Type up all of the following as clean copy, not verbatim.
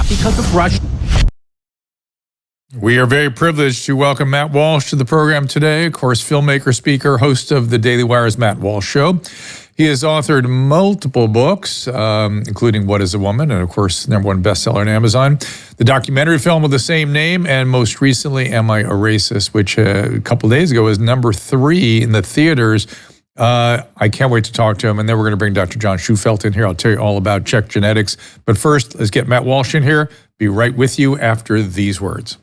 because of Russia. We are very privileged to welcome Matt Walsh to the program today. Of course, filmmaker, speaker, host of the Daily Wire's Matt Walsh Show. He has authored multiple books, including What is a Woman? And of course, #1 bestseller on Amazon. The documentary film with the same name, and most recently, Am I a Racist? Which a couple days ago was #3 in the theaters. I can't wait to talk to him. And then we're going to bring Dr. John Schufelt in here. I'll tell you all about check genetics. But first, let's get Matt Walsh in here. Be right with you after these words.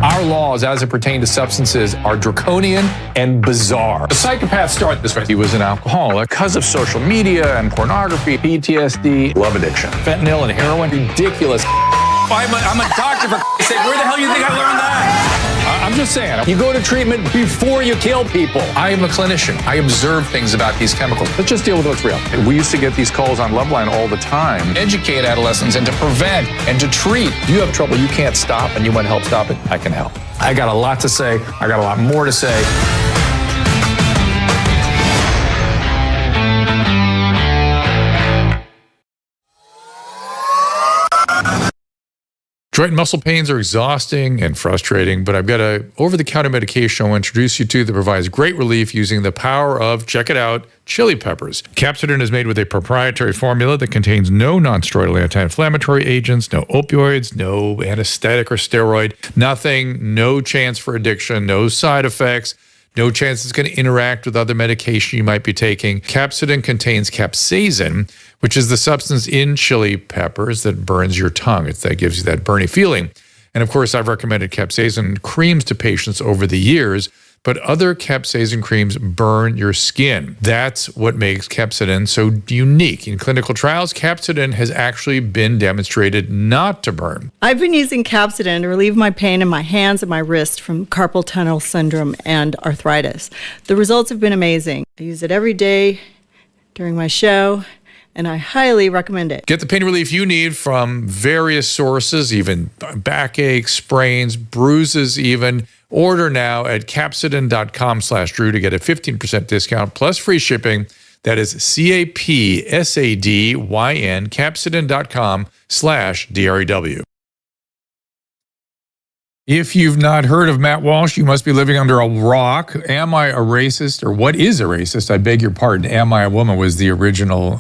Our laws as it pertains to substances are draconian and bizarre. The psychopaths start this way. He was an alcoholic because of social media and pornography, PTSD, love addiction, fentanyl and heroin. Ridiculous. I'm a doctor, for sake. Where the hell do you think I learned that? I'm just saying, you go to treatment before you kill people. I am a clinician. I observe things about these chemicals. Let's just deal with what's real. We used to get these calls on Loveline all the time. Educate adolescents and to prevent and to treat. If you have trouble you can't stop and you want to help stop it, I can help. I got a lot to say. I got a lot more to say. Joint and muscle pains are exhausting and frustrating, but I've got a over-the-counter medication I want to introduce you to that provides great relief using the power of, check it out, chili peppers. Capsidin is made with a proprietary formula that contains no non-steroidal anti-inflammatory agents, no opioids, no anesthetic or steroid, nothing, no chance for addiction, no side effects, no chance it's going to interact with other medication you might be taking. Capsidin contains capsaicin, which is the substance in chili peppers that burns your tongue. That gives you that burny feeling. And of course, I've recommended capsaicin creams to patients over the years, but other capsaicin creams burn your skin. That's what makes Capsidin so unique. In clinical trials, Capsidin has actually been demonstrated not to burn. I've been using Capsidin to relieve my pain in my hands and my wrist from carpal tunnel syndrome and arthritis. The results have been amazing. I use it every day during my show, and I highly recommend it. Get the pain relief you need from various sources, even backache, sprains, bruises even. Order now at capsidin.com/Drew to get a 15% discount plus free shipping. That is CAPSADYN, capsidin.com/DREW. If you've not heard of Matt Walsh, you must be living under a rock. Am I a Racist? Or What is a Racist? I beg your pardon. Am I a Woman was the original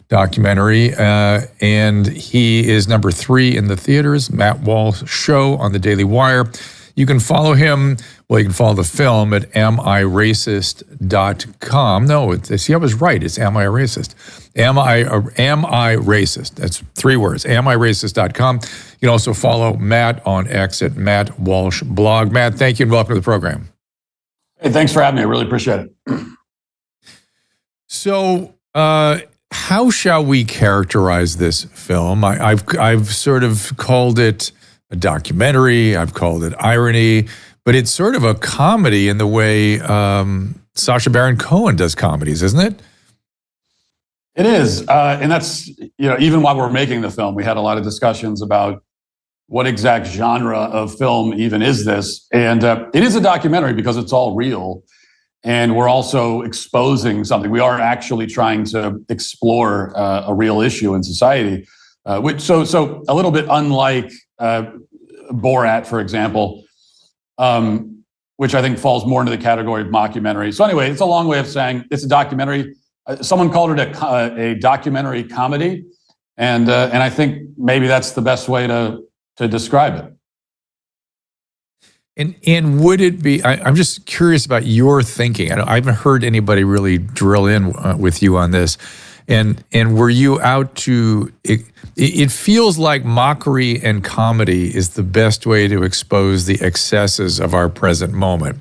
documentary. And he is #3 in the theaters. Matt Walsh Show on the Daily Wire. You can follow him. Well, you can follow the film at amiracist.com. No, see, I was right. It's Am I a Racist? Am I Racist? That's 3 words. amiracist.com. You can also follow Matt on X at Matt Walsh Blog. Matt, thank you and welcome to the program. Hey, thanks for having me. I really appreciate it. So, how shall we characterize this film? I've sort of called it a documentary. I've called it irony, but it's sort of a comedy in the way Sacha Baron Cohen does comedies, isn't it? It is, and that's, even while we're making the film, we had a lot of discussions about what exact genre of film even is this, and it is a documentary because it's all real, and we're also exposing something. We are actually trying to explore a real issue in society, which so a little bit unlike Borat, for example, which I think falls more into the category of mockumentary. So anyway, it's a long way of saying it's a documentary. Someone called it a documentary comedy, and I think maybe that's the best way to describe it. And would it be? I'm just curious about your thinking. I haven't heard anybody really drill in with you on this. And were you out to? It feels like mockery and comedy is the best way to expose the excesses of our present moment.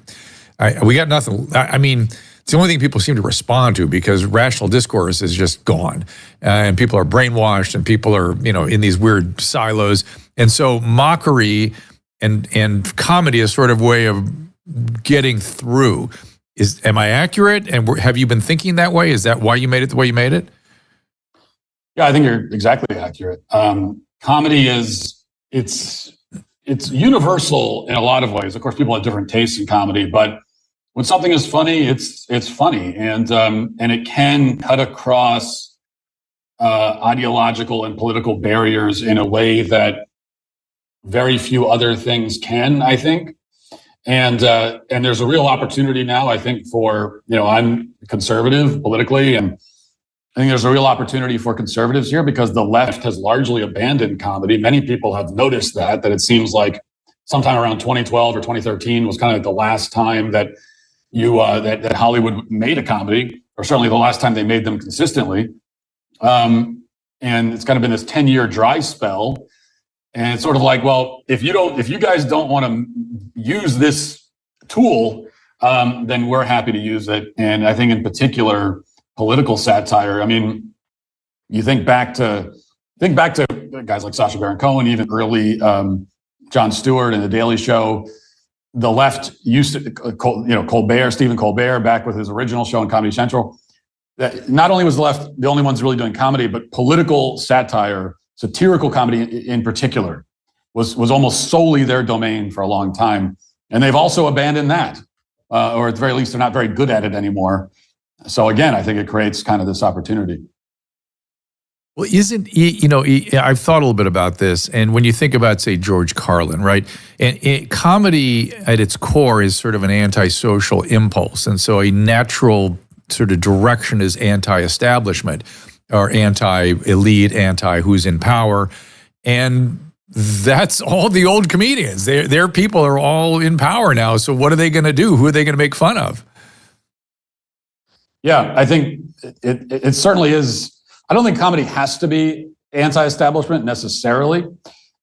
We got nothing. I mean, it's the only thing people seem to respond to because rational discourse is just gone, and people are brainwashed, and people are in these weird silos. And so mockery and comedy is sort of way of getting through. Am I accurate? And have you been thinking that way? Is that why you made it the way you made it? Yeah, I think you're exactly accurate. Comedy it's universal in a lot of ways. Of course, people have different tastes in comedy, but when something is funny, it's funny, and it can cut across ideological and political barriers in a way that very few other things can, I think. And there's a real opportunity now, I think, for, I'm conservative politically, and I think there's a real opportunity for conservatives here because the left has largely abandoned comedy. Many people have noticed that it seems like sometime around 2012 or 2013 was kind of the last time that that Hollywood made a comedy, or certainly the last time they made them consistently. And it's kind of been this 10-year dry spell. And it's sort of like, well, if you guys don't want to use this tool, then we're happy to use it. And I think in particular, political satire. I mean, you think back to guys like Sacha Baron Cohen, even early Jon Stewart and The Daily Show. The left used to, Colbert, Stephen Colbert, back with his original show on Comedy Central. That not only was the left the only ones really doing comedy, but political satire, satirical comedy in particular, was almost solely their domain for a long time. And they've also abandoned that, or at the very least, they're not very good at it anymore. So again, I think it creates kind of this opportunity. Well, I've thought a little bit about this, and when you think about, say, George Carlin, right? And comedy at its core is sort of an antisocial impulse, and so a natural sort of direction is anti-establishment, or anti-elite, anti-who's in power, and that's all the old comedians. Their people are all in power now, so what are they going to do? Who are they going to make fun of? Yeah, I think it certainly is. I don't think comedy has to be anti-establishment necessarily,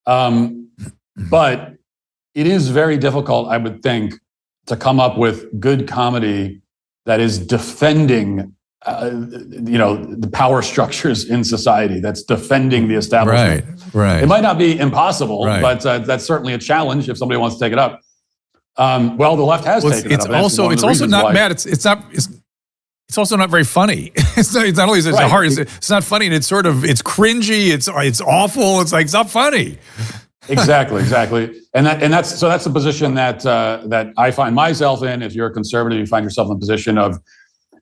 but it is very difficult, I would think, to come up with good comedy that is defending, the power structures in society. That's defending the establishment. Right. It might not be impossible, right. But that's certainly a challenge if somebody wants to take it up. Well, the left has taken it up. It's also not, Matt. It's also not very funny. It's not only is it hard. It's not funny, and it's cringy. It's awful. It's not funny. Exactly. And that's the position that I find myself in. If you're a conservative, you find yourself in a position of,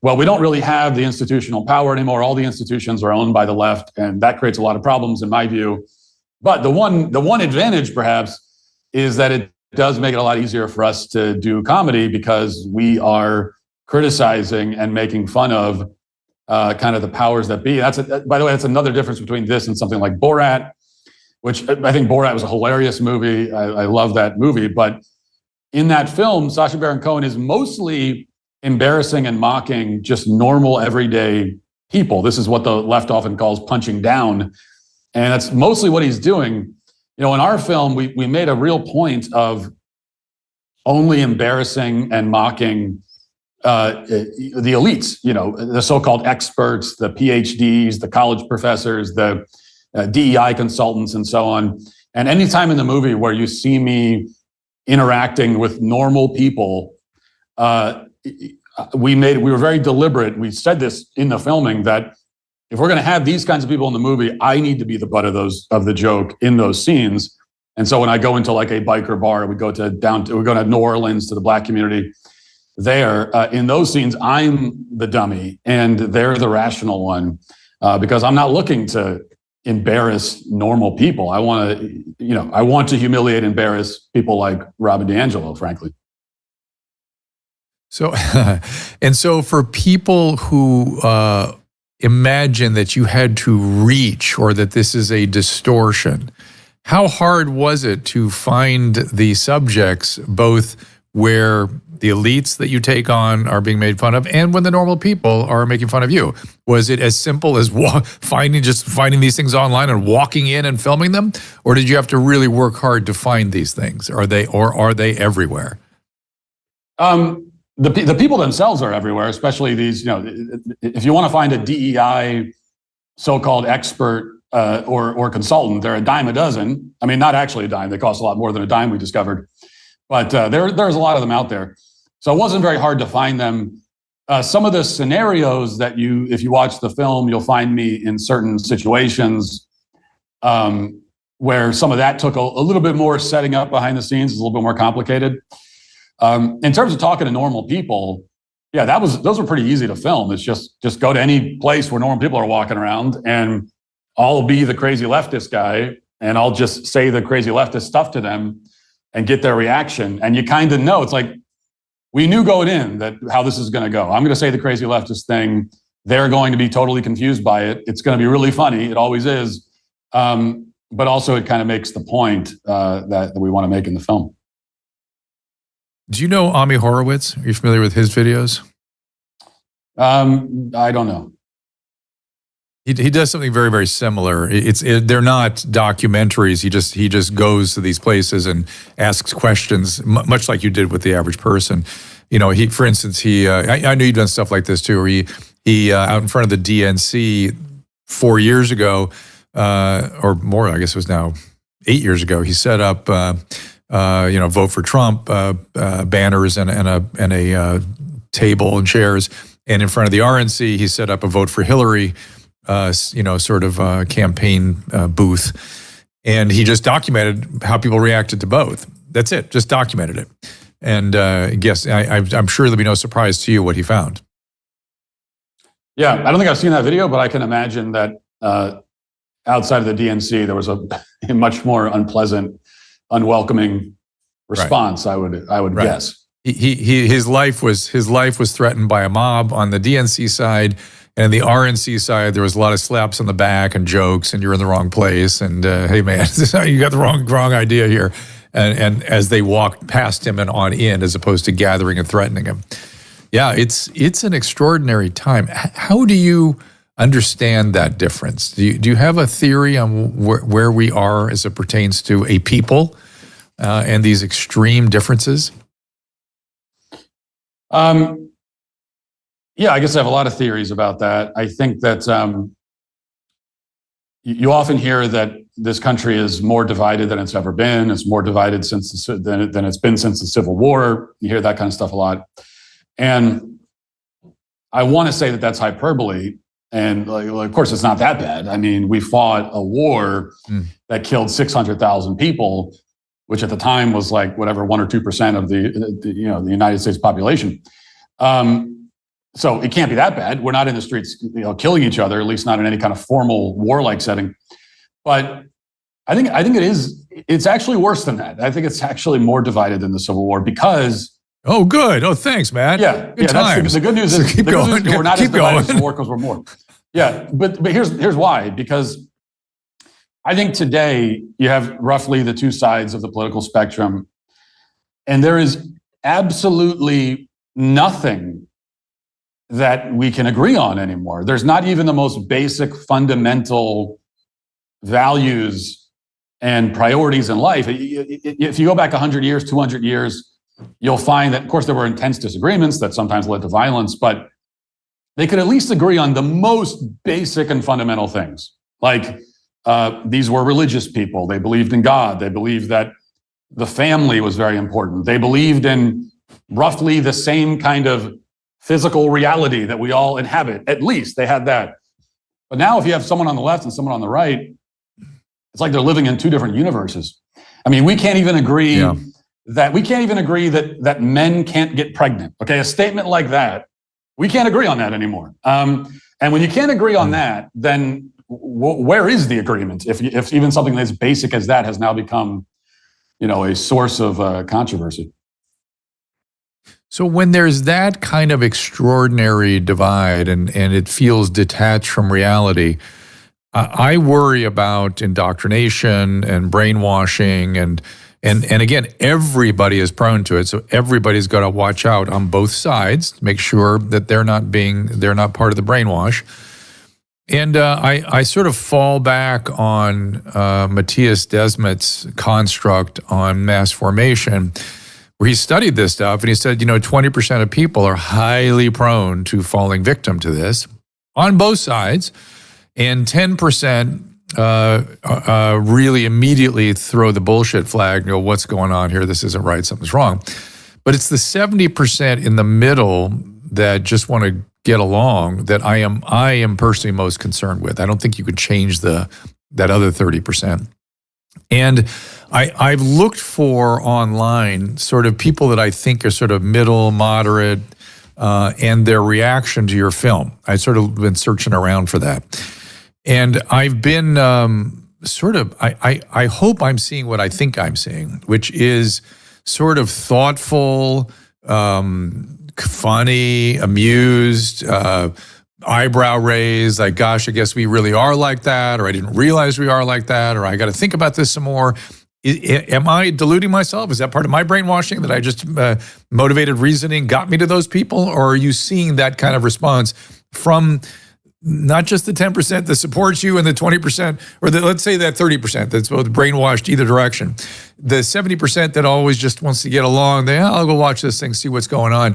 well, we don't really have the institutional power anymore. All the institutions are owned by the left, and that creates a lot of problems in my view. But the one advantage, perhaps, is that it does make it a lot easier for us to do comedy because we are criticizing and making fun of kind of the powers that be. By the way, that's another difference between this and something like Borat, which I think Borat was a hilarious movie. I love that movie. But in that film, Sacha Baron Cohen is mostly embarrassing and mocking just normal, everyday people. This is what the left often calls punching down. And that's mostly what he's doing. In our film, we made a real point of only embarrassing and mocking the elites, the so-called experts, the PhDs, the college professors, the DEI consultants, and so on. And anytime in the movie where you see me interacting with normal people, we were very deliberate. We said this in the filming that if we're going to have these kinds of people in the movie, I need to be the butt of the joke in those scenes. And so when I go into like a biker bar, we go to New Orleans to the Black community. There, in those scenes, I'm the dummy and they're the rational one, because I'm not looking to embarrass normal people. I want to humiliate, embarrass people like Robin DiAngelo, frankly. So, and so for people who imagine that you had to reach or that this is a distortion, how hard was it to find the subjects, both where the elites that you take on are being made fun of and when the normal people are making fun of you? Was it as simple as finding these things online and walking in and filming them? Or did you have to really work hard to find these things? Are they everywhere? The people themselves are everywhere, especially these, if you want to find a DEI so-called expert or consultant, they're a dime a dozen. I mean, not actually a dime. They cost a lot more than a dime, we discovered. But there's a lot of them out there. So it wasn't very hard to find them. Some of the scenarios that if you watch the film, you'll find me in certain situations where some of that took a little bit more setting up behind the scenes. It's a little bit more complicated. In terms of talking to normal people, yeah, those were pretty easy to film. It's just go to any place where normal people are walking around and I'll be the crazy leftist guy and I'll just say the crazy leftist stuff to them and get their reaction. And you kind of know, it's like, we knew going in that how this is going to go. I'm going to say the crazy leftist thing. They're going to be totally confused by it. It's going to be really funny. It always is. But also it kind of makes the point that we want to make in the film. Do you know Ami Horowitz? Are you familiar with his videos? I don't know. He does something very, very similar. They're not documentaries. He just goes to these places and asks questions, much like you did with the average person. You know, for instance, I know you've done stuff like this too. Where he out in front of the DNC 4 years ago, or more, I guess it was now 8 years ago. He set up, vote for Trump banners and a table and chairs, and in front of the RNC, he set up a vote for Hillary. Campaign booth. And he just documented how people reacted to both. That's it, just documented it. And yes, I'm sure there'll be no surprise to you what he found. Yeah, I don't think I've seen that video, but I can imagine that outside of the DNC, there was a much more unpleasant, unwelcoming response, right. I would guess. His life was threatened by a mob on the DNC side. And the RNC side, there was a lot of slaps on the back and jokes, and you're in the wrong place. And hey, man, you got the wrong idea here. And as they walked past him and on in, as opposed to gathering and threatening him. Yeah, it's an extraordinary time. How do you understand that difference? Do you have a theory on where we are as it pertains to a people and these extreme differences? Yeah, I guess I have a lot of theories about that. I think that you often hear that this country is more divided than it's ever been. It's more divided than it's been since the Civil War. You hear that kind of stuff a lot. And I want to say that that's hyperbole. And of course, it's not that bad. I mean, we fought a war that killed 600,000 people, which at the time was like whatever 1 or 2% of the United States population. So it can't be that bad. We're not in the streets, killing each other, at least not in any kind of formal warlike setting. But I think it is. It's actually worse than that. I think it's actually more divided than the Civil War because. Oh, good. Oh, thanks, Matt. Yeah, good times. The good news is keep going. We're not keep as divided as going. the war because we're more. Yeah, but here's why. Because I think today you have roughly the two sides of the political spectrum, and there is absolutely nothing that we can agree on anymore. There's not even the most basic fundamental values and priorities in life. If you go back 100 years, 200 years, you'll find that, of course, there were intense disagreements that sometimes led to violence, but they could at least agree on the most basic and fundamental things. Like these were religious people. They believed in God. They believed that the family was very important. They believed in roughly the same kind of physical reality that we all inhabit. At least they had that. But now if you have someone on the left and someone on the right, it's like they're living in two different universes. I mean, we can't even agree that men can't get pregnant. Okay, a statement like that, we can't agree on that anymore. And when you can't agree on that, then where is the agreement? If even something as basic as that has now become, a source of controversy. So when there's that kind of extraordinary divide and it feels detached from reality, I worry about indoctrination and brainwashing and again, everybody is prone to it. So everybody's got to watch out on both sides to make sure that they're not part of the brainwash. And I sort of fall back on Matthias Desmet's construct on mass formation, where he studied this stuff and he said, 20% of people are highly prone to falling victim to this on both sides, and 10% really immediately throw the bullshit flag and go, what's going on here? This isn't right. Something's wrong. But it's the 70% in the middle that just want to get along that I am personally most concerned with. I don't think you could change that other 30%. And I've looked for online sort of people that I think are sort of middle, moderate, and their reaction to your film. I've sort of been searching around for that. And I've been I hope I'm seeing what I think I'm seeing, which is sort of thoughtful, funny, amused, eyebrow raised, like, gosh, I guess we really are like that, or I didn't realize we are like that, or I got to think about this some more. Am I deluding myself? Is that part of my brainwashing that I just motivated reasoning got me to those people? Or are you seeing that kind of response from not just the 10% that supports you and the 20%, or let's say that 30% that's both brainwashed either direction, the 70% that always just wants to get along, I'll go watch this thing, see what's going on.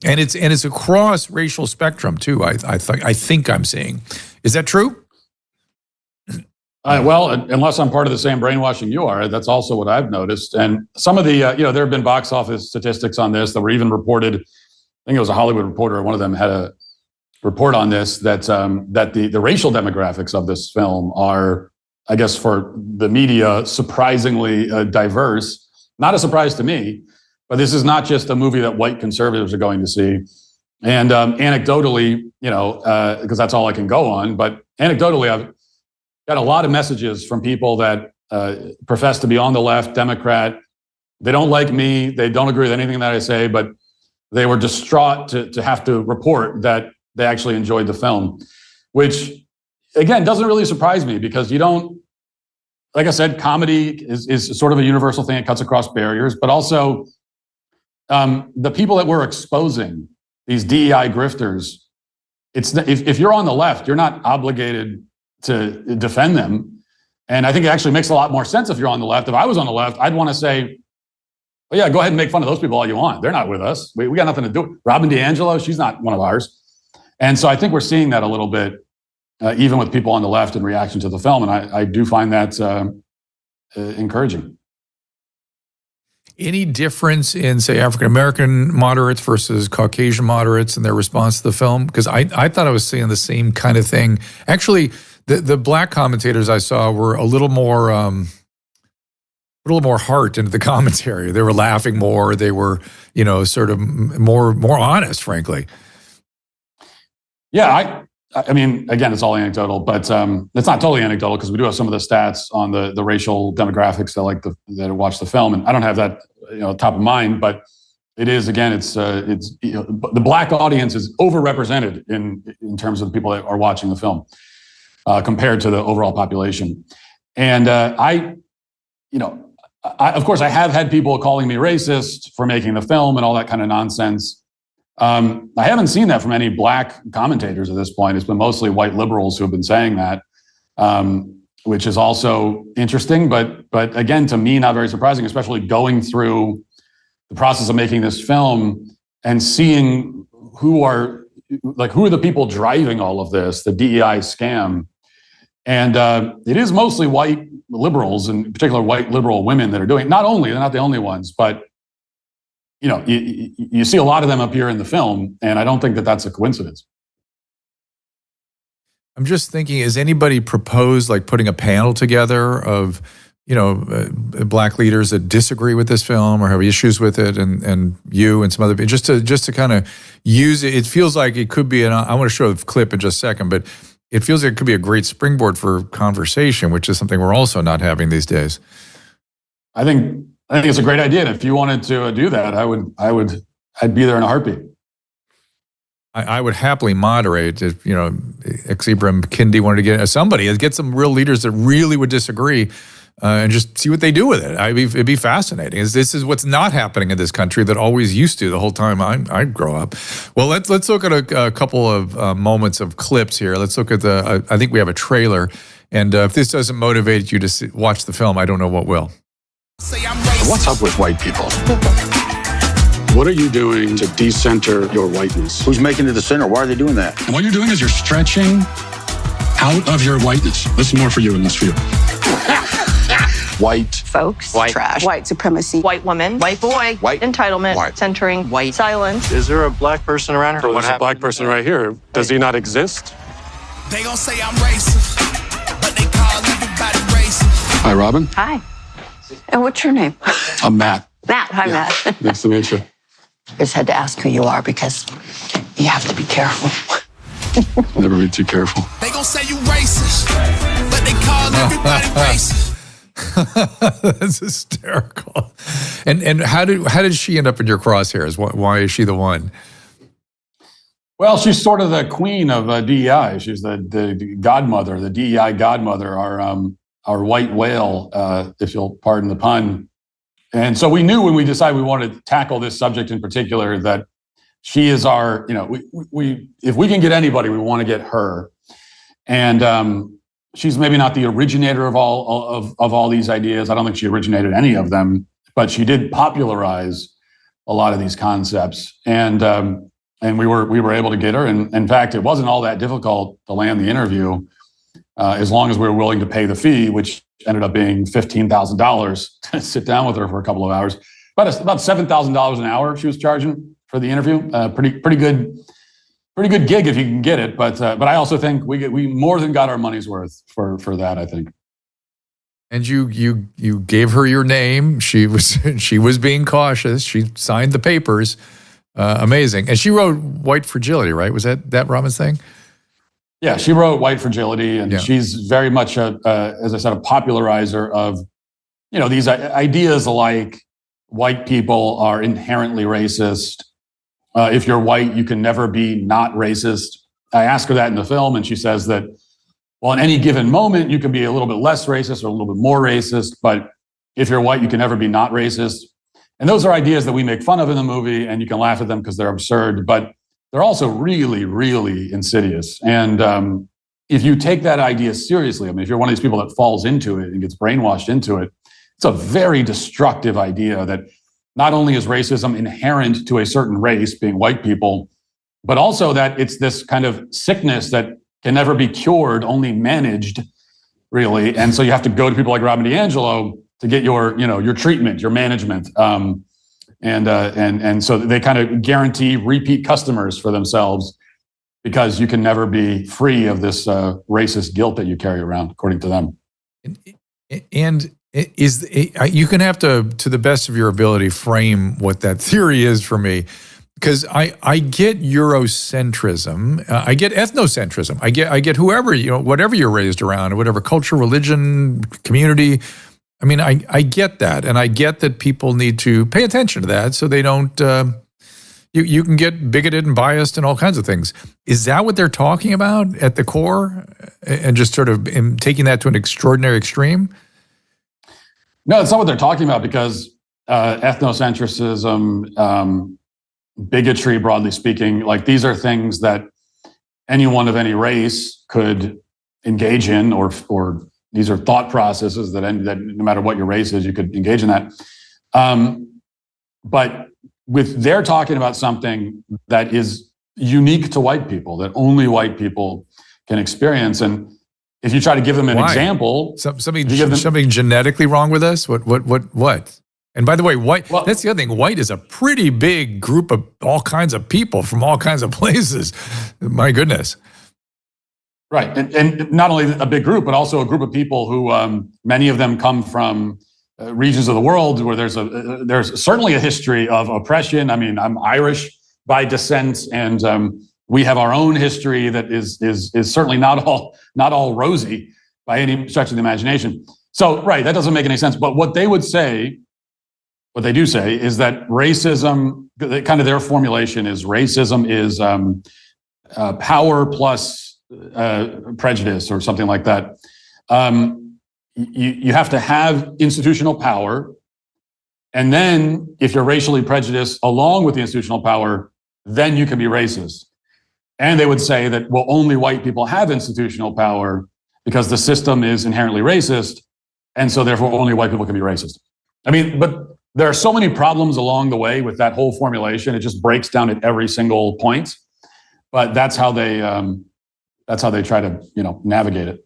And it's across racial spectrum too, I think I'm seeing. Is that true? Well, unless I'm part of the same brainwashing you are, that's also what I've noticed. And some of the, there have been box office statistics on this that were even reported. I think it was a Hollywood Reporter. One of them had a report on this that the racial demographics of this film are, I guess, for the media, surprisingly diverse. Not a surprise to me, but this is not just a movie that white conservatives are going to see. And anecdotally, because that's all I can go on, but anecdotally, I've got a lot of messages from people that profess to be on the left, Democrat. They don't like me. They don't agree with anything that I say, but they were distraught to have to report that they actually enjoyed the film, which, again, doesn't really surprise me because you don't, like I said, comedy is sort of a universal thing. It cuts across barriers, but also the people that we're exposing, these DEI grifters, if you're on the left, you're not obligated to defend them. And I think it actually makes a lot more sense if you're on the left. If I was on the left, I'd want to say, well, yeah, go ahead and make fun of those people all you want. They're not with us. We got nothing to do. Robin DiAngelo, she's not one of ours. And so I think we're seeing that a little bit, even with people on the left in reaction to the film. And I do find that encouraging. Any difference in, say, African-American moderates versus Caucasian moderates in their response to the film? Because I thought I was seeing the same kind of thing. Actually, the black commentators I saw were a little more heart into the commentary. They were laughing more. They were, sort of more honest, frankly. Yeah, I mean, again, it's all anecdotal, but it's not totally anecdotal because we do have some of the stats on the racial demographics that watch the film, and I don't have that top of mind, but it is, again, it's the black audience is overrepresented in terms of the people that are watching the film compared to the overall population, and of course, I have had people calling me racist for making the film and all that kind of nonsense. I haven't seen that from any black commentators at this point. It's been mostly white liberals who have been saying that, which is also interesting. But again, to me, not very surprising, especially going through the process of making this film and seeing who are the people driving all of this, the DEI scam. And it is mostly white liberals, and in particular white liberal women that are doing it. They're not the only ones, but you see a lot of them appear in the film, and I don't think that that's a coincidence. I'm just thinking, has anybody proposed putting a panel together of, black leaders that disagree with this film or have issues with it, and you and some other people, just to kind of use it? It feels like it could be, and I want to show a clip in just a second, but it feels like it could be a great springboard for conversation, which is something we're also not having these days. I think it's a great idea. And if you wanted to do that, I'd be there in a heartbeat. I would happily moderate if, Ibram Kendi wanted to get some real leaders that really would disagree and just see what they do with it. It'd be fascinating. This is what's not happening in this country that always used to the whole time I grow up. Well, let's look at a couple of moments of clips here. Let's look at I think we have a trailer. And if this doesn't motivate you to watch the film, I don't know what will. What's up with white people? What are you doing to decenter your whiteness? Who's making it the center? Why are they doing that? And what you're doing is you're stretching out of your whiteness. This is more for you and less for you. White folks, white trash, white supremacy, white woman, white boy, white entitlement, white centering, white silence. Is there a black person around here? There's a black person right here. Does he not exist? They gon' say I'm racist, but they call everybody racist. Hi, Robin. Hi. And what's your name? I'm Matt. Matt. Hi, Yeah. Matt. Nice to meet you. I just had to ask who you are because you have to be careful. Never be too careful. They gon' say you racist, but they call everybody racist. That's hysterical. And how did she end up in your crosshairs? Why is she the one? Well, she's sort of the queen of DEI. She's the godmother, the DEI godmother, our white whale, if you'll pardon the pun. And so we knew when we decided we wanted to tackle this subject in particular that she is our, we if we can get anybody, we want to get her. And she's maybe not the originator of all these ideas. I don't think she originated any of them, but she did popularize a lot of these concepts. And we were able to get her. And in fact, it wasn't all that difficult to land the interview, as long as we were willing to pay the fee, which ended up being $15,000 to sit down with her for a couple of hours. About $7,000 an hour she was charging for the interview. Pretty good gig if you can get it. But I also think we more than got our money's worth for that, I think. And you gave her your name. She was being cautious. She signed the papers. Amazing. And she wrote White Fragility, right? Was that Robin's thing? Yeah, she wrote White Fragility, and she's very much as I said, a popularizer of, these ideas like white people are inherently racist. If you're white, you can never be not racist. I ask her that in the film, and she says that, well, in any given moment, you can be a little bit less racist or a little bit more racist, but if you're white, you can never be not racist. And those are ideas that we make fun of in the movie, and you can laugh at them because they're absurd, but they're also really, really insidious. And if you take that idea seriously, if you're one of these people that falls into it and gets brainwashed into it, it's a very destructive idea that not only is racism inherent to a certain race, being white people, but also that it's this kind of sickness that can never be cured, only managed, really. And so you have to go to people like Robin DiAngelo to get your treatment, your management. And so they kind of guarantee repeat customers for themselves because you can never be free of this racist guilt that you carry around, according to them. And you can have to the best of your ability, frame what that theory is for me, because I get Eurocentrism, I get ethnocentrism, I get whoever, whatever you're raised around, or whatever culture, religion, community. I mean, I get that, and I get that people need to pay attention to that so they don't, you can get bigoted and biased and all kinds of things. Is that what they're talking about at the core, and just sort of taking that to an extraordinary extreme? No, it's not what they're talking about, because ethnocentrism, bigotry, broadly speaking, like these are things that anyone of any race could engage in, or these are thought processes that no matter what your race is, you could engage in that. But they're talking about something that is unique to white people, that only white people can experience. And if you try to give them an example, something genetically wrong with us. What? And by the way, white. Well, that's the other thing. White is a pretty big group of all kinds of people from all kinds of places. My goodness. Right, and not only a big group, but also a group of people who many of them come from regions of the world where there's certainly a history of oppression. I mean, I'm Irish by descent, and we have our own history that is certainly not all rosy by any stretch of the imagination. So, right, that doesn't make any sense. But what they do say is that racism, kind of their formulation is racism is power plus prejudice, or something like that. You have to have institutional power, and then if you're racially prejudiced along with the institutional power, then you can be racist. And they would say that, well, only white people have institutional power because the system is inherently racist, and so therefore only white people can be racist. I mean, but there are so many problems along the way with that whole formulation. It just breaks down at every single point. But that's how they try to, navigate it.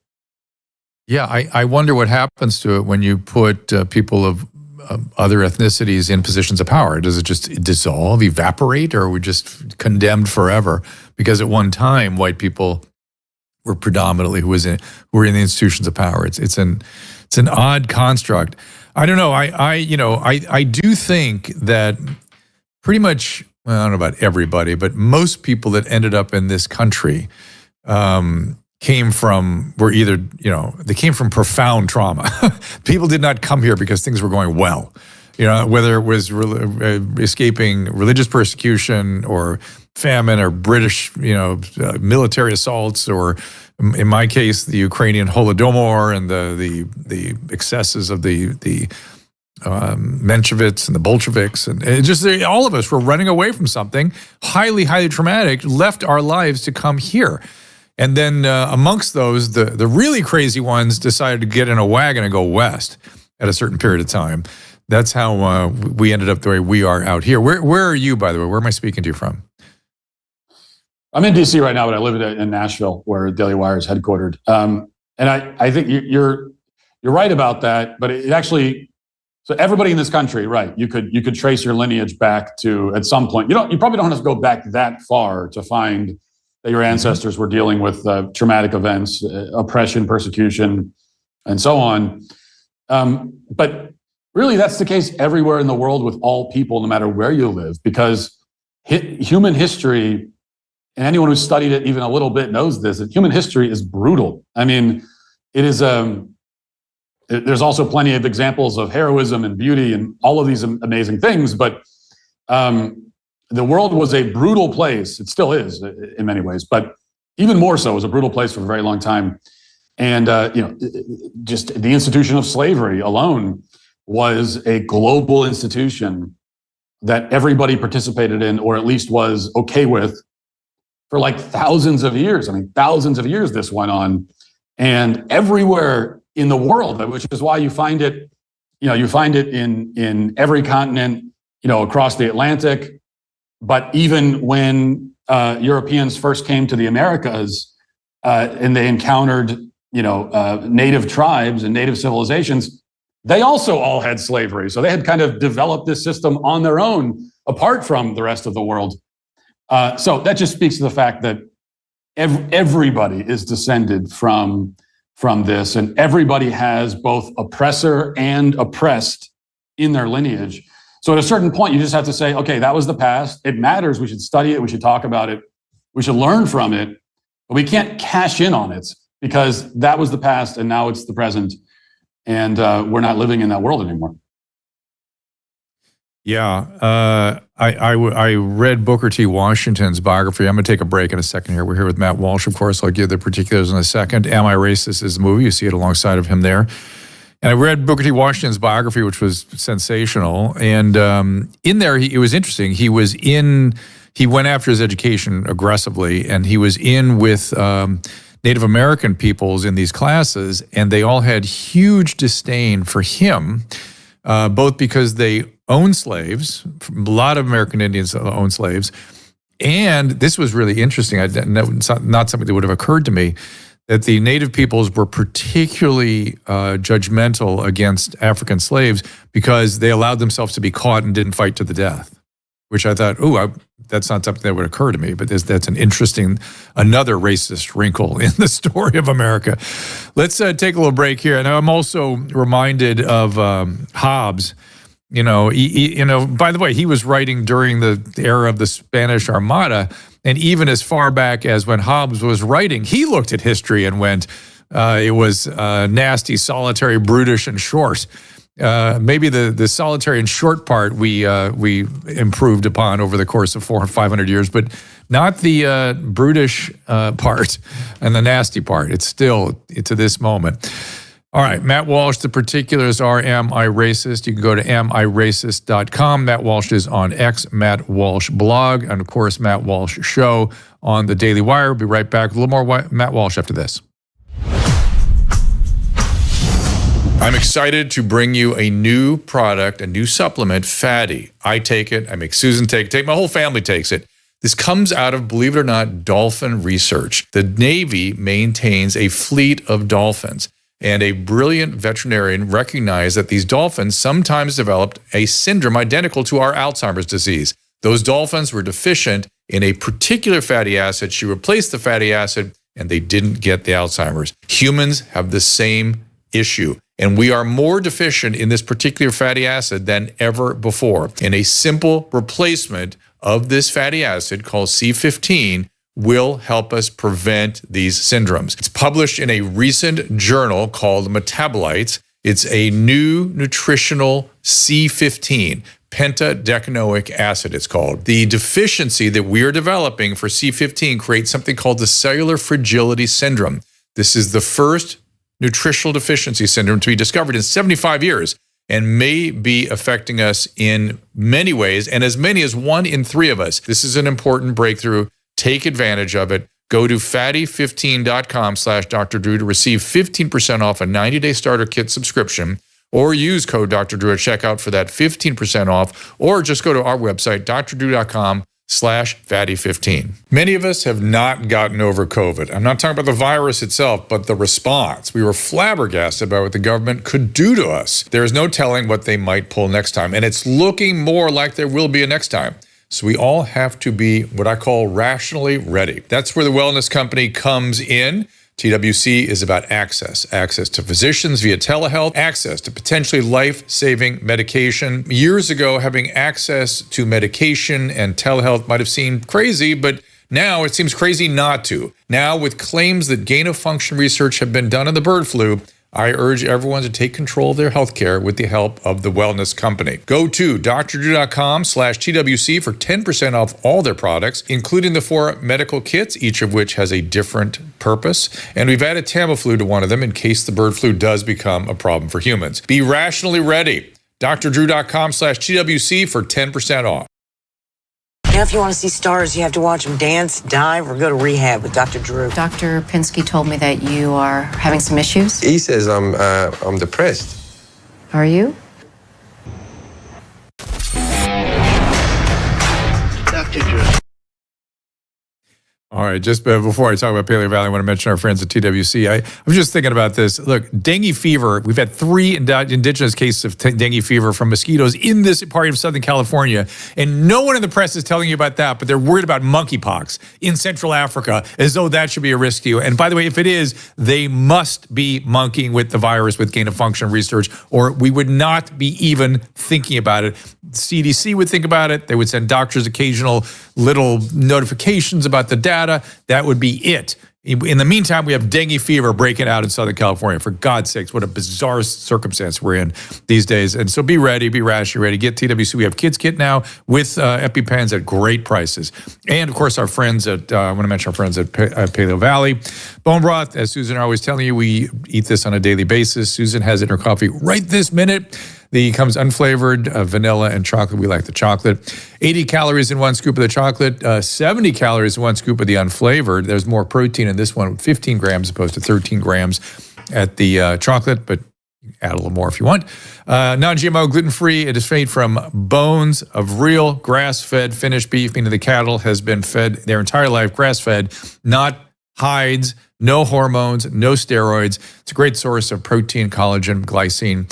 Yeah, I wonder what happens to it when you put people of other ethnicities in positions of power. Does it just dissolve, evaporate, or are we just condemned forever? Because at one time, white people were predominantly who were in the institutions of power. It's an odd construct. I don't know. I do think that pretty much, well, I don't know about everybody, but most people that ended up in this country were either, they came from profound trauma. People did not come here because things were going well. Whether it was escaping religious persecution or famine or British, military assaults, or in my case, the Ukrainian Holodomor and the excesses of the Mensheviks and the Bolsheviks, and all of us were running away from something highly, highly traumatic, left our lives to come here. And then amongst those, the really crazy ones decided to get in a wagon and go west at a certain period of time. That's how we ended up the way we are out here. Where are you, by the way? Where am I speaking to you from? I'm in D.C. right now, but I live in Nashville, where Daily Wire is headquartered. And I think you're right about that. But it actually, so everybody in this country, right? You could trace your lineage back to, at some point. You probably don't have to go back that far to find that your ancestors were dealing with traumatic events, oppression, persecution, and so on. But really, that's the case everywhere in the world with all people, no matter where you live, because human history, and anyone who's studied it even a little bit knows this, that human history is brutal. I mean, it is, there's also plenty of examples of heroism and beauty and all of these amazing things, but the world was a brutal place. It still is in many ways, but even more so, it was a brutal place for a very long time. And, just the institution of slavery alone was a global institution that everybody participated in, or at least was okay with, for like thousands of years. I mean, thousands of years this went on, and everywhere in the world, which is why you find it, in every continent, across the Atlantic. But even when Europeans first came to the Americas and they encountered, native tribes and native civilizations, they also all had slavery. So they had kind of developed this system on their own, apart from the rest of the world. So that just speaks to the fact that everybody is descended from this, and everybody has both oppressor and oppressed in their lineage. So at a certain point, you just have to say, okay, that was the past. It matters. We should study it. We should talk about it. We should learn from it. But we can't cash in on it, because that was the past and now it's the present. And we're not living in that world anymore. Yeah. I read Booker T. Washington's biography. I'm going to take a break in a second here. We're here with Matt Walsh, of course. I'll give the particulars in a second. Am I Racist is the movie. You see it alongside of him there. And I read Booker T. Washington's biography, which was sensational. And in there, it was interesting. He went after his education aggressively, and he was in with Native American peoples in these classes, and they all had huge disdain for him, both because they owned slaves. A lot of American Indians owned slaves. And this was really interesting. It's not something that would have occurred to me, that the Native peoples were particularly judgmental against African slaves because they allowed themselves to be caught and didn't fight to the death, which I thought, that's not something that would occur to me, but that's an interesting, another racist wrinkle in the story of America. Let's take a little break here. And I'm also reminded of Hobbes. By the way, he was writing during the era of the Spanish Armada, and even as far back as when Hobbes was writing, he looked at history and went, it was nasty, solitary, brutish, and short. Maybe the solitary and short part we improved upon over the course of 400 or 500 years, but not the brutish part and the nasty part. It's still to this moment. All right, Matt Walsh, the particulars are Am I Racist? You can go to amIracist.com. Matt Walsh is on X, Matt Walsh blog, and of course, Matt Walsh show on the Daily Wire. We'll be right back with a little more Matt Walsh after this. I'm excited to bring you a new product, a new supplement, Fatty. I take it. I make Susan take it. My whole family takes it. This comes out of, believe it or not, dolphin research. The Navy maintains a fleet of dolphins, and a brilliant veterinarian recognized that these dolphins sometimes developed a syndrome identical to our Alzheimer's disease. Those dolphins were deficient in a particular fatty acid. She replaced the fatty acid, and they didn't get the Alzheimer's. Humans have the same issue, and we are more deficient in this particular fatty acid than ever before. And a simple replacement of this fatty acid called C15 will help us prevent these syndromes. It's published in a recent journal called Metabolites. It's a new nutritional C15, pentadecanoic acid, it's called. The deficiency that we are developing for C15 creates something called the cellular fragility syndrome. This is the first nutritional deficiency syndrome to be discovered in 75 years and may be affecting us in many ways, and as many as 1 in 3 of us. This is an important breakthrough. Take advantage of it. Go to fatty15.com/Dr. Drew to receive 15% off a 90-day starter kit subscription, or use code Dr. Drew at checkout for that 15% off, or just go to our website, drdrew.com/fatty15. Many of us have not gotten over COVID. I'm not talking about the virus itself, but the response. We were flabbergasted about what the government could do to us. There is no telling what they might pull next time, and it's looking more like there will be a next time. So we all have to be what I call rationally ready. That's where the wellness company comes in. TWC is about access to physicians via telehealth, access to potentially life-saving medication. Years ago, having access to medication and telehealth might have seemed crazy, but now it seems crazy not to. Now, with claims that gain-of-function research have been done on the bird flu, I urge everyone to take control of their healthcare with the help of the wellness company. Go to drdrew.com/TWC for 10% off all their products, including the 4 medical kits, each of which has a different purpose. And we've added Tamiflu to one of them in case the bird flu does become a problem for humans. Be rationally ready. drdrew.com/TWC for 10% off. Now, if you want to see stars, you have to watch them dance, dive, or go to rehab with Dr. Drew. Dr. Pinsky told me that you are having some issues. He says I'm depressed. Are you? Dr. Drew. All right, just before I talk about Paleo Valley, I want to mention our friends at TWC. I was just thinking about this. Look, dengue fever, we've had 3 indigenous cases of dengue fever from mosquitoes in this part of Southern California, and no one in the press is telling you about that, but they're worried about monkeypox in Central Africa, as though that should be a risk to you. And by the way, if it is, they must be monkeying with the virus with gain-of-function research, or we would not be even thinking about it. The CDC would think about it. They would send doctors occasional little notifications about the data. That would be it. In the meantime, we have dengue fever breaking out in Southern California. For God's sakes, what a bizarre circumstance we're in these days. And so be ready, be rationally ready. Get TWC. We have Kids Kit now with EpiPens at great prices. And of course, our friends at, I want to mention our friends at Paleo Valley. Bone broth, as Susan are always telling you, we eat this on a daily basis. Susan has it in her coffee right this minute. The comes unflavored, vanilla and chocolate. We like the chocolate. 80 calories in 1 scoop of the chocolate, 70 calories in 1 scoop of the unflavored. There's more protein in this one, 15 grams opposed to 13 grams at the chocolate, but add a little more if you want. Non-GMO, gluten-free. It is made from bones of real grass-fed finished beef, meaning the cattle has been fed their entire life grass-fed, not hides, no hormones, no steroids. It's a great source of protein, collagen, glycine.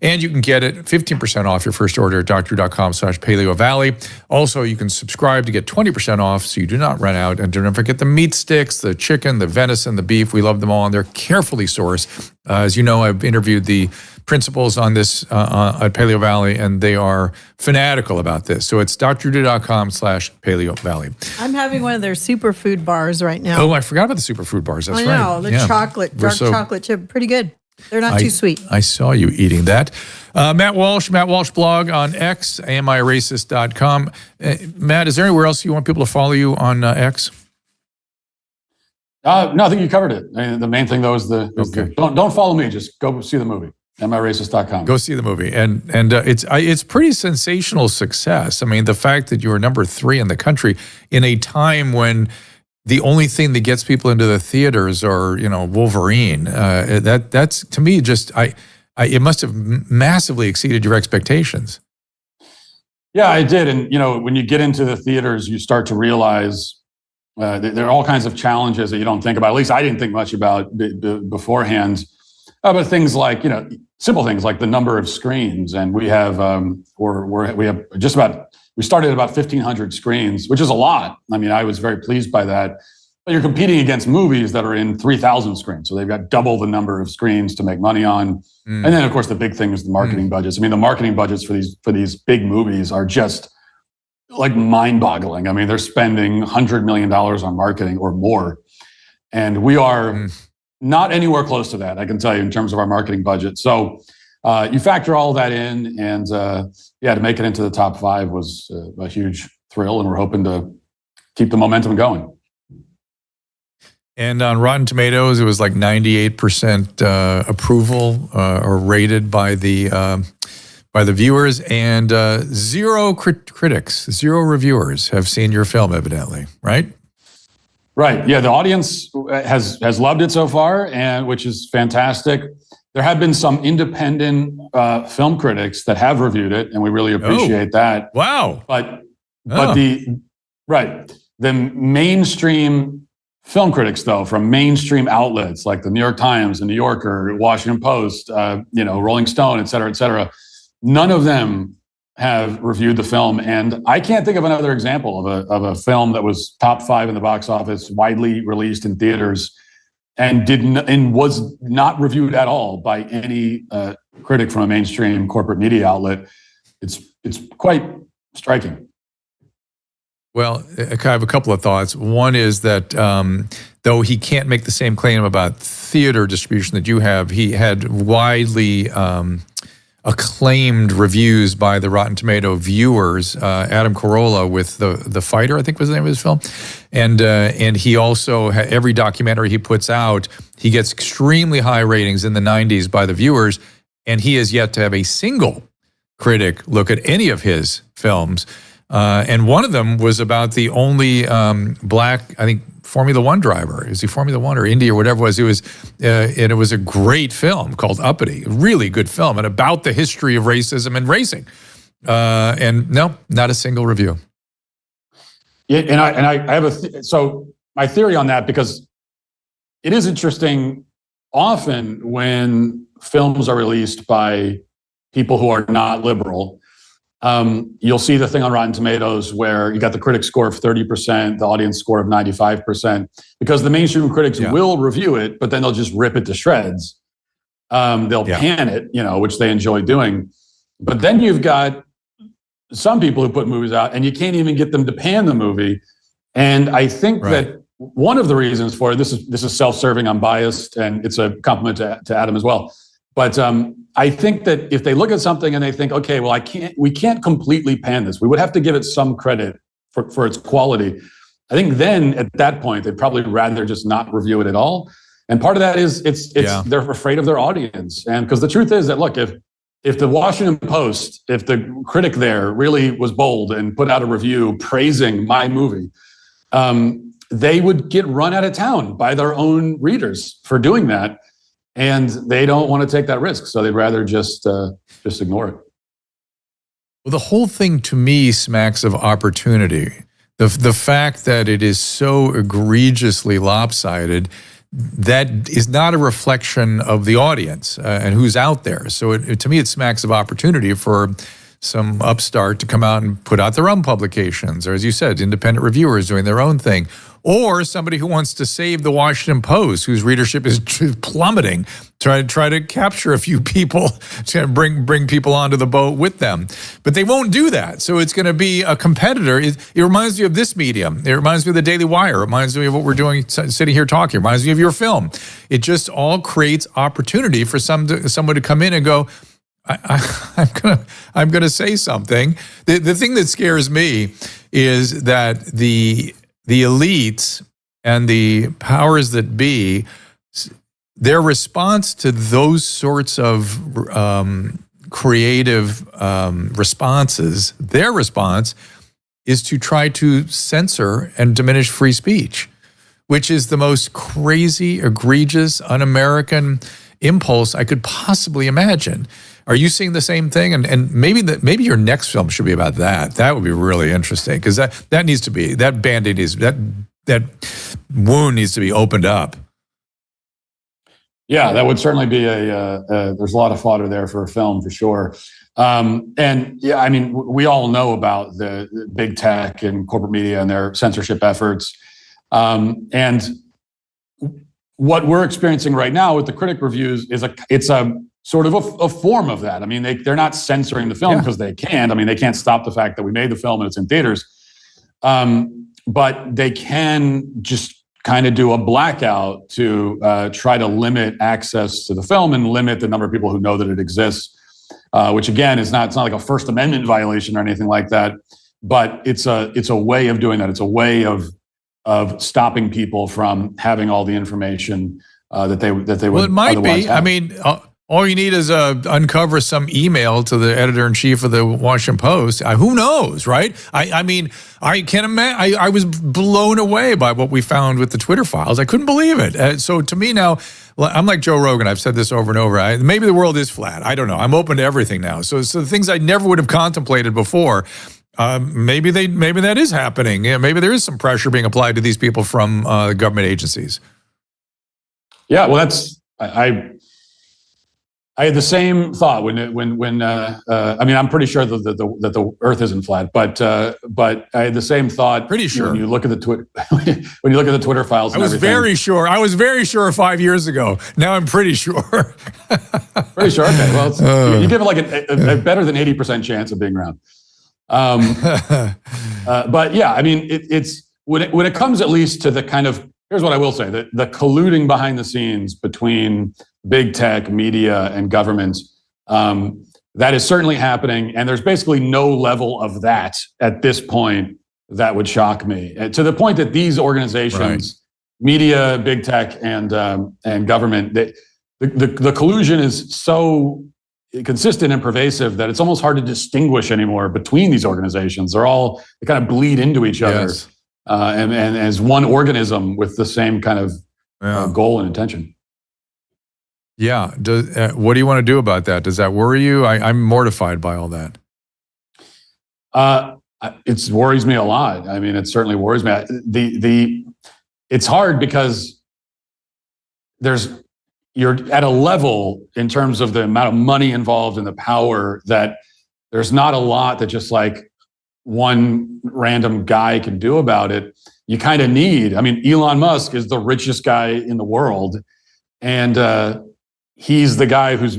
And you can get it 15% off your first order at drdrew.com/Paleo Valley. Also, you can subscribe to get 20% off so you do not run out. And don't forget the meat sticks, the chicken, the venison, the beef. We love them all, and they're carefully sourced. As you know, I've interviewed the principals on this at Paleo Valley, and they are fanatical about this. So it's drdrew.com/Paleo Valley. I'm having one of their superfood bars right now. Oh, I forgot about the superfood bars. That's right. I know, the chocolate, dark chocolate chip, pretty good. They're not too sweet. I saw you eating that. Matt Walsh blog on X, amiracist.com. Matt, is there anywhere else you want people to follow you on X? No, I think you covered it. I mean, the main thing, though, is don't follow me. Just go see the movie. amiracist.com. Go see the movie. And it's pretty sensational success. I mean, the fact that you were number 3 in the country in a time when the only thing that gets people into the theaters are, Wolverine. That's to me just it must have massively exceeded your expectations. Yeah, I did. And when you get into the theaters, you start to realize there are all kinds of challenges that you don't think about. At least I didn't think much about beforehand. But things like simple things like the number of screens, and we have we started at about 1,500 screens, which is a lot. I mean, I was very pleased by that. But you're competing against movies that are in 3,000 screens. So they've got double the number of screens to make money on. And then, of course, the big thing is the marketing budgets. I mean, the marketing budgets for these big movies are just like mind-boggling. I mean, they're spending $100 million on marketing or more. And we are not anywhere close to that, I can tell you, in terms of our marketing budget. So you factor all that in, and to make it into the top 5 was a huge thrill, and we're hoping to keep the momentum going. And on Rotten Tomatoes, it was like 98% approval or rated by the viewers, and 0 critics, 0 reviewers have seen your film, evidently, right? Right. Yeah, the audience has loved it so far, and which is fantastic. There have been some independent film critics that have reviewed it, and we really appreciate that. Wow. But the mainstream film critics, though, from mainstream outlets like the New York Times, the New Yorker, Washington Post, Rolling Stone, et cetera, none of them have reviewed the film. And I can't think of another example of a film that was top 5 in the box office, widely released in theaters, and was not reviewed at all by any critic from a mainstream corporate media outlet. It's quite striking. Well, I have a couple of thoughts. One is that though he can't make the same claim about theater distribution that you have, he had widely acclaimed reviews by the Rotten Tomato viewers. Adam Carolla with the Fighter, I think was the name of his film, and he also every documentary he puts out, he gets extremely high ratings in the 90s by the viewers, and he has yet to have a single critic look at any of his films. And one of them was about the only black, I think, Formula One driver. Is he Formula One or Indy or whatever it was? And it was a great film called Uppity, a really good film, and about the history of racism and racing. And no, not a single review. Yeah, and I have so my theory on that, because it is interesting. Often when films are released by people who are not liberal, you'll see the thing on Rotten Tomatoes where you got the critic score of 30%, the audience score of 95%, because the mainstream critics will review it, but then they'll just rip it to shreds. They'll pan it, which they enjoy doing. But then you've got some people who put movies out and you can't even get them to pan the movie. And I think that one of the reasons for it, this is self-serving, I'm biased, and it's a compliment to Adam as well. But I think that if they look at something and they think, okay, well, we can't completely pan this. We would have to give it some credit for its quality. I think then at that point, they'd probably rather just not review it at all. And part of that is they're afraid of their audience. And because the truth is that, look, if the Washington Post, if the critic there really was bold and put out a review praising my movie, they would get run out of town by their own readers for doing that. And they don't want to take that risk, so they'd rather just ignore it. Well, the whole thing to me smacks of opportunity. The fact that it is so egregiously lopsided, that is not a reflection of the audience and who's out there. So to me, it smacks of opportunity for some upstart to come out and put out their own publications, or as you said, independent reviewers doing their own thing, or somebody who wants to save the Washington Post, whose readership is plummeting, try to capture a few people to bring people onto the boat with them. But they won't do that. So it's going to be a competitor. It reminds me of this medium. It reminds me of the Daily Wire. It reminds me of what we're doing, sitting here talking. It reminds me of your film. It just all creates opportunity for someone to come in and go, I'm gonna say something. The thing that scares me is that the elites and the powers that be, their response to those sorts of creative responses, their response is to try to censor and diminish free speech, which is the most crazy, egregious, un-American impulse I could possibly imagine. Are you seeing the same thing? And maybe your next film should be about that. That would be really interesting, because that needs to be, that Band-Aid is, that wound needs to be opened up. Yeah, that would certainly be there's a lot of fodder there for a film for sure. And yeah, I mean, we all know about the big tech and corporate media and their censorship efforts. And what we're experiencing right now with the critic reviews is sort of a form of that. I mean, they're not censoring the film because they can't. I mean, they can't stop the fact that we made the film and it's in theaters. But they can just kind of do a blackout to try to limit access to the film and limit the number of people who know that it exists, which again it's not like a First Amendment violation or anything like that, but it's a way of doing that. It's a way of stopping people from having all the information that they would. Well, it might be. Have. I mean, all you need is uncover some email to the editor-in-chief of the Washington Post. Who knows, right? I mean, I can't imagine. I was blown away by what we found with the Twitter files. I couldn't believe it. So to me now, I'm like Joe Rogan. I've said this over and over. Maybe the world is flat. I don't know. I'm open to everything now. So the things I never would have contemplated before, maybe that is happening. Yeah, maybe there is some pressure being applied to these people from government agencies. Yeah, well, I had the same thought when I mean, I'm pretty sure that the Earth isn't flat, but I had the same thought. Pretty sure. When you look at the Twitter files. I was very sure. I was very sure 5 years ago. Now I'm pretty sure. Pretty sure. Okay. Well, you give it like a better than 80% chance of being around. But yeah, I mean, it's when it comes at least to the kind of, here's what I will say: the colluding behind the scenes between big tech, media, and governments, that is certainly happening. And there's basically no level of that at this point that would shock me. To the point that these organizations, media, big tech, and government, the collusion is so consistent and pervasive that it's almost hard to distinguish anymore between these organizations. They kind of bleed into each other, and as one organism with the same kind of goal and intention. Yeah. What do you want to do about that? Does that worry you? I'm mortified by all that. It worries me a lot. I mean, it certainly worries me. It's hard because you're at a level in terms of the amount of money involved and the power that there's not a lot that just like one random guy can do about it. You kind of need, I mean, Elon Musk is the richest guy in the world. And he's the guy who's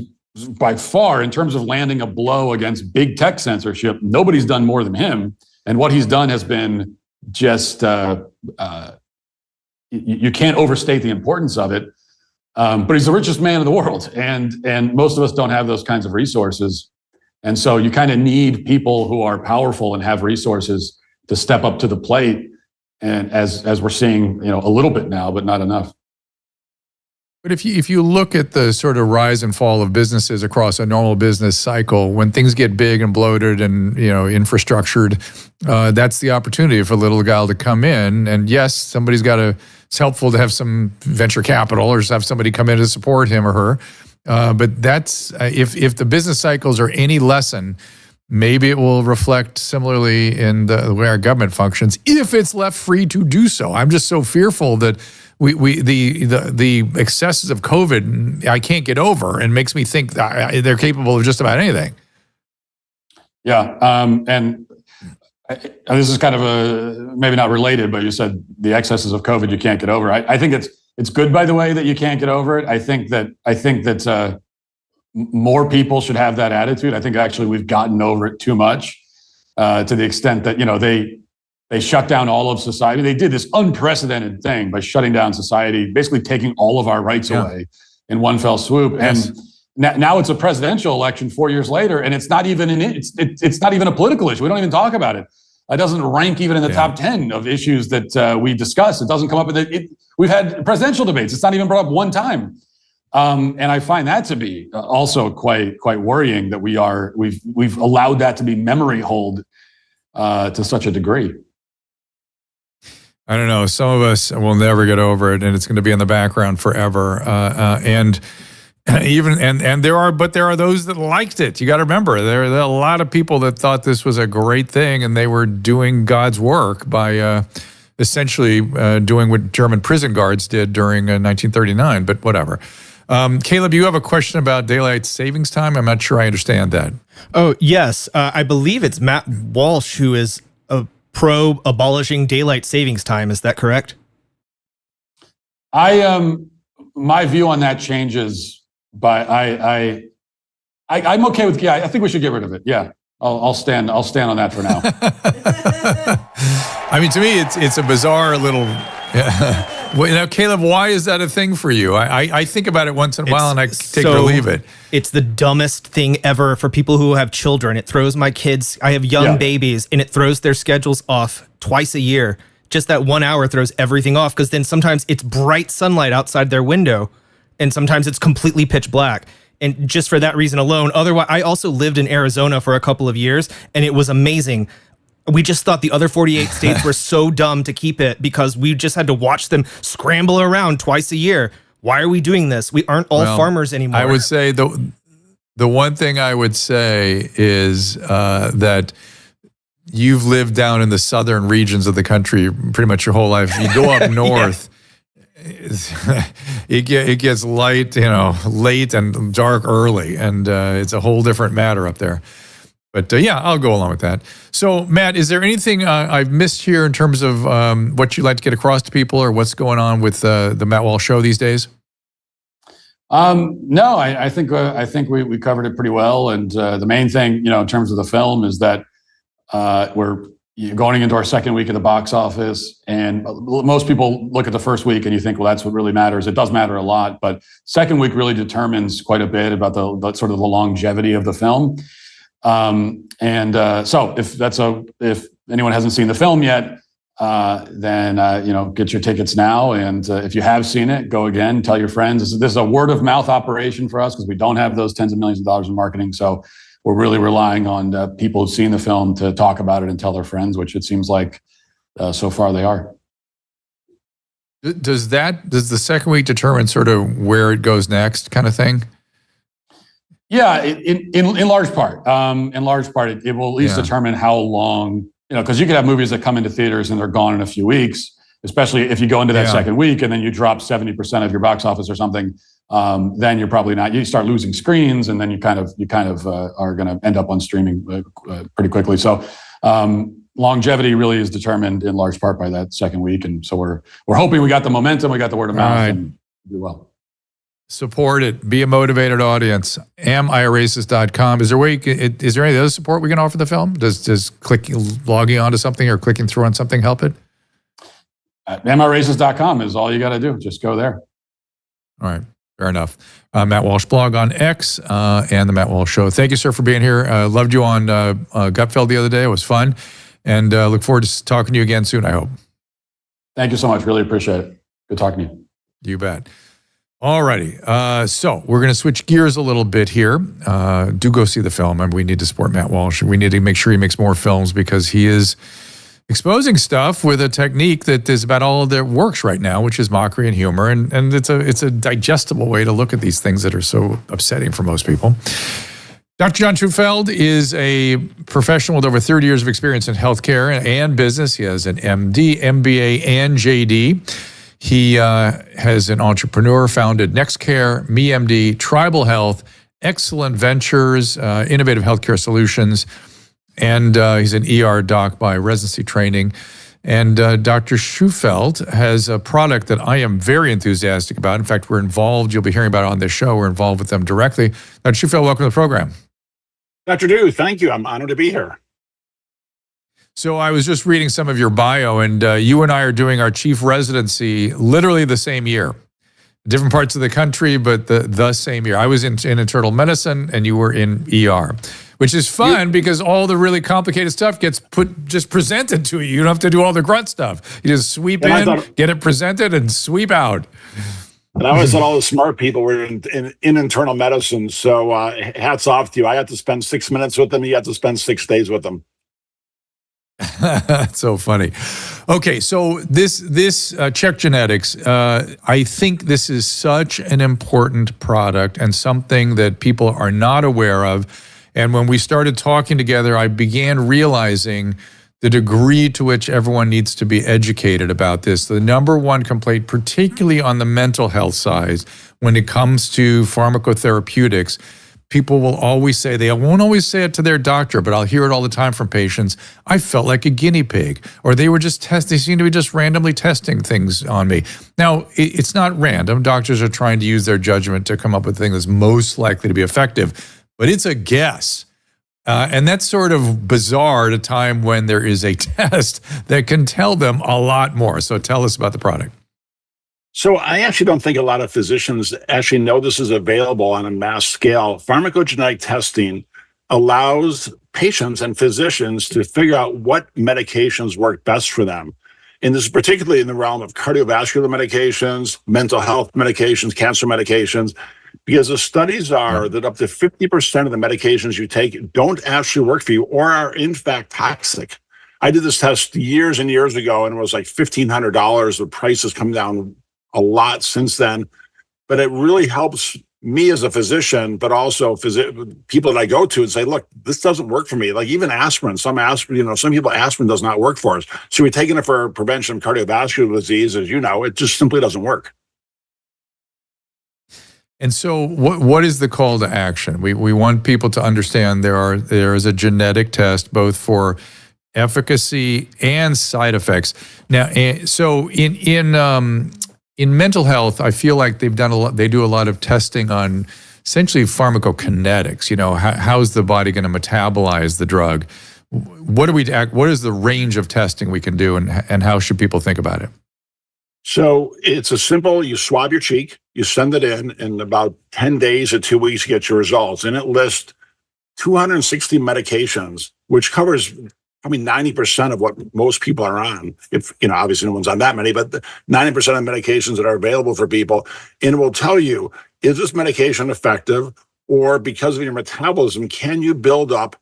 by far, in terms of landing a blow against big tech censorship, nobody's done more than him. And what he's done has been just, you can't overstate the importance of it. But he's the richest man in the world. And most of us don't have those kinds of resources. And so you kind of need people who are powerful and have resources to step up to the plate. And as we're seeing, a little bit now, but not enough. But if you look at the sort of rise and fall of businesses across a normal business cycle, when things get big and bloated and infrastructured, that's the opportunity for a little guy to come in. And yes, it's helpful to have some venture capital or just have somebody come in to support him or her. But that's if the business cycles are any lesson, maybe it will reflect similarly in the way our government functions if it's left free to do so. I'm just so fearful that the excesses of COVID I can't get over, and makes me think that they're capable of just about anything. Yeah, and this is kind of maybe not related, but you said the excesses of COVID you can't get over. I think it's good, by the way, that you can't get over it. I think that more people should have that attitude. I think actually we've gotten over it too much, to the extent that they shut down all of society. They did this unprecedented thing by shutting down society, basically taking all of our rights away in one fell swoop. Yes. And now it's a presidential election 4 years later, and it's not even it's not even a political issue. We don't even talk about it. It doesn't rank even in the top 10 of issues that we discuss. It doesn't come up we've had presidential debates. It's not even brought up one time. And I find that to be also quite worrying that we've allowed that to be memory hold to such a degree. I don't know. Some of us will never get over it, and it's going to be in the background forever. And there are those that liked it. You got to remember, there are a lot of people that thought this was a great thing, and they were doing God's work by essentially doing what German prison guards did during 1939. But whatever. Caleb, you have a question about daylight savings time? I'm not sure I understand that. Oh, yes. I believe it's Matt Walsh who is pro abolishing daylight savings time. Is that correct? My view on that changes, but I'm okay with. Yeah, I think we should get rid of it. Yeah, I'll stand on that for now. I mean, to me, it's a bizarre little. Well, now, Caleb, why is that a thing for you? I think about it once in a while, and I take it or leave it. It's the dumbest thing ever for people who have children. It throws my kids. I have young babies, and it throws their schedules off twice a year. Just that 1 hour throws everything off, because then sometimes it's bright sunlight outside their window, and sometimes it's completely pitch black. And just for that reason alone, otherwise, I also lived in Arizona for a couple of years, and it was amazing. We just thought the other 48 states were so dumb to keep it, because we just had to watch them scramble around twice a year. Why are we doing this? We aren't all farmers anymore. I would say the one thing I would say is that you've lived down in the southern regions of the country pretty much your whole life. You go up north. It gets light, late and dark early, and it's a whole different matter up there. But yeah, I'll go along with that. So, Matt, is there anything I've missed here in terms of what you'd like to get across to people, or what's going on with the Matt Walsh Show these days? No, I think we covered it pretty well. And the main thing, in terms of the film, is that we're going into our second week of the box office, and most people look at the first week and you think, well, that's what really matters. It does matter a lot, but second week really determines quite a bit about the sort of the longevity of the film. So if anyone hasn't seen the film yet, then get your tickets now. And if you have seen it, go again, tell your friends. This is a word of mouth operation for us, because we don't have those tens of millions of dollars in marketing. So we're really relying on people who've seen the film to talk about it and tell their friends, which it seems like so far they are. Does the second week determine sort of where it goes next, kind of thing? Yeah, in large part. It will at least determine how long, because you could have movies that come into theaters and they're gone in a few weeks, especially if you go into that second week and then you drop 70% of your box office or something. Then you're probably not. You start losing screens, and then you kind of are going to end up on streaming pretty quickly. So longevity really is determined in large part by that second week, and so we're hoping we got the momentum, we got the word of mouth, and do well. Support it. Be a motivated audience. AmIRacist.com. Is there any other support we can offer the film? Does logging onto something or clicking through on something help it? AmIRacist.com is all you got to do. Just go there. All right. Fair enough. Matt Walsh blog on X and the Matt Walsh Show. Thank you, sir, for being here. Loved you on Gutfeld the other day. It was fun. And look forward to talking to you again soon, I hope. Thank you so much. Really appreciate it. Good talking to you. You bet. All righty. So we're going to switch gears a little bit here. Do go see the film. And we need to support Matt Walsh. We need to make sure he makes more films, because he is exposing stuff with a technique that is about all that works right now, which is mockery and humor. And it's a digestible way to look at these things that are so upsetting for most people. Dr. John Trufeld is a professional with over 30 years of experience in healthcare and business. He has an MD, MBA, and JD. He has an entrepreneur, founded NextCare, MeMD, Tribal Health, Excellent Ventures, Innovative Healthcare Solutions, and he's an ER doc by residency training. And Dr. Trufeld has a product that I am very enthusiastic about. In fact, we're involved. You'll be hearing about it on this show. We're involved with them directly. Dr. Trufeld, welcome to the program. Dr. Drew, thank you. I'm honored to be here. So I was just reading some of your bio, and you and I are doing our chief residency literally the same year. Different parts of the country, but the same year. I was in internal medicine, and you were in ER. Which is fun because all the really complicated stuff gets just presented to you. You don't have to do all the grunt stuff. You just sweep in, get it presented, and sweep out. And I always thought all the smart people were in internal medicine. So hats off to you. I had to spend 6 minutes with them. You had to spend 6 days with them. That's so funny. Okay, so this Check Genetics, I think this is such an important product and something that people are not aware of. And when we started talking together, I began realizing the degree to which everyone needs to be educated about this. The number one complaint, particularly on the mental health side, when it comes to pharmacotherapeutics, people will always say, they won't always say it to their doctor, but I'll hear it all the time from patients, I felt like a guinea pig, or they seem to be just randomly testing things on me. Now, it's not random. Doctors are trying to use their judgment to come up with the thing that's most likely to be effective. but it's a guess. And that's sort of bizarre at a time when there is a test that can tell them a lot more. So tell us about the product. So I actually don't think a lot of physicians actually know this is available on a mass scale. Pharmacogenetic testing allows patients and physicians to figure out what medications work best for them. And this is particularly in the realm of cardiovascular medications, mental health medications, cancer medications, because the studies are that up to 50% of the medications you take don't actually work for you or are in fact toxic. I did this test years and years ago, and it was like $1,500. The price has come down a lot since then, but it really helps me as a physician, but also people that I go to and say, look, this doesn't work for me. Like even aspirin, some people aspirin does not work for us. So we're taking it for prevention of cardiovascular disease, as you know, it just simply doesn't work. And so what is the call to action? We want people to understand there is a genetic test both for efficacy and side effects. Now, so in mental health, I feel like they do a lot of testing on essentially pharmacokinetics. You know, how's the body going to metabolize the drug? What is the range of testing we can do, and how should people think about it? So it's a simple, you swab your cheek, you send it in about 10 days or 2 weeks, you get your results. And it lists 260 medications, which covers probably 90% of what most people are on. If, obviously no one's on that many, but 90% of medications that are available for people. And it will tell you, is this medication effective? Or because of your metabolism, can you build up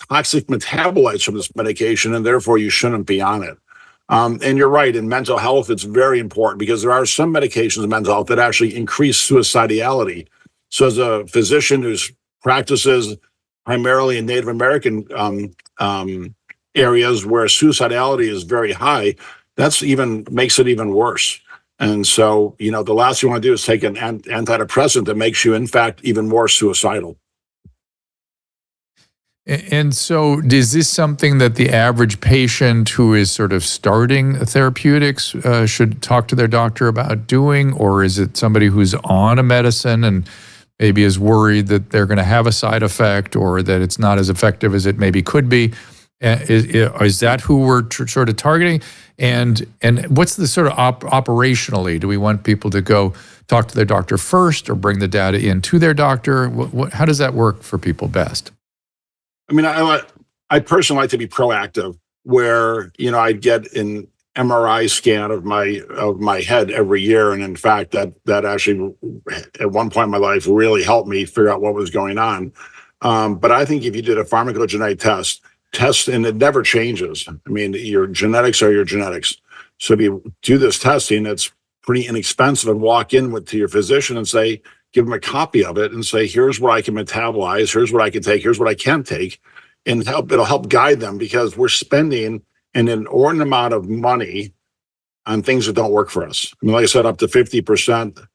toxic metabolites from this medication, and therefore you shouldn't be on it? And you're right, in mental health, it's very important because there are some medications in mental health that actually increase suicidality. So as a physician who practices primarily in Native American areas where suicidality is very high, makes it even worse. And so, the last thing you want to do is take an antidepressant that makes you, in fact, even more suicidal. And so is this something that the average patient who is sort of starting therapeutics should talk to their doctor about doing? Or is it somebody who's on a medicine and maybe is worried that they're going to have a side effect or that it's not as effective as it maybe could be? Is that who we're sort of targeting? And what's the sort of operationally? Do we want people to go talk to their doctor first or bring the data in to their doctor? How does that work for people best? I mean, I personally like to be proactive, where I'd get an MRI scan of my head every year, and in fact, that actually at one point in my life really helped me figure out what was going on. But I think if you did a pharmacogenetic test, and it never changes. I mean, your genetics are your genetics. So if you do this testing, it's pretty inexpensive, and walk in to your physician and say, give them a copy of it and say, here's what I can metabolize, here's what I can take, here's what I can't take, and it'll help guide them, because we're spending an inordinate amount of money on things that don't work for us. I mean, like I said, up to 50%.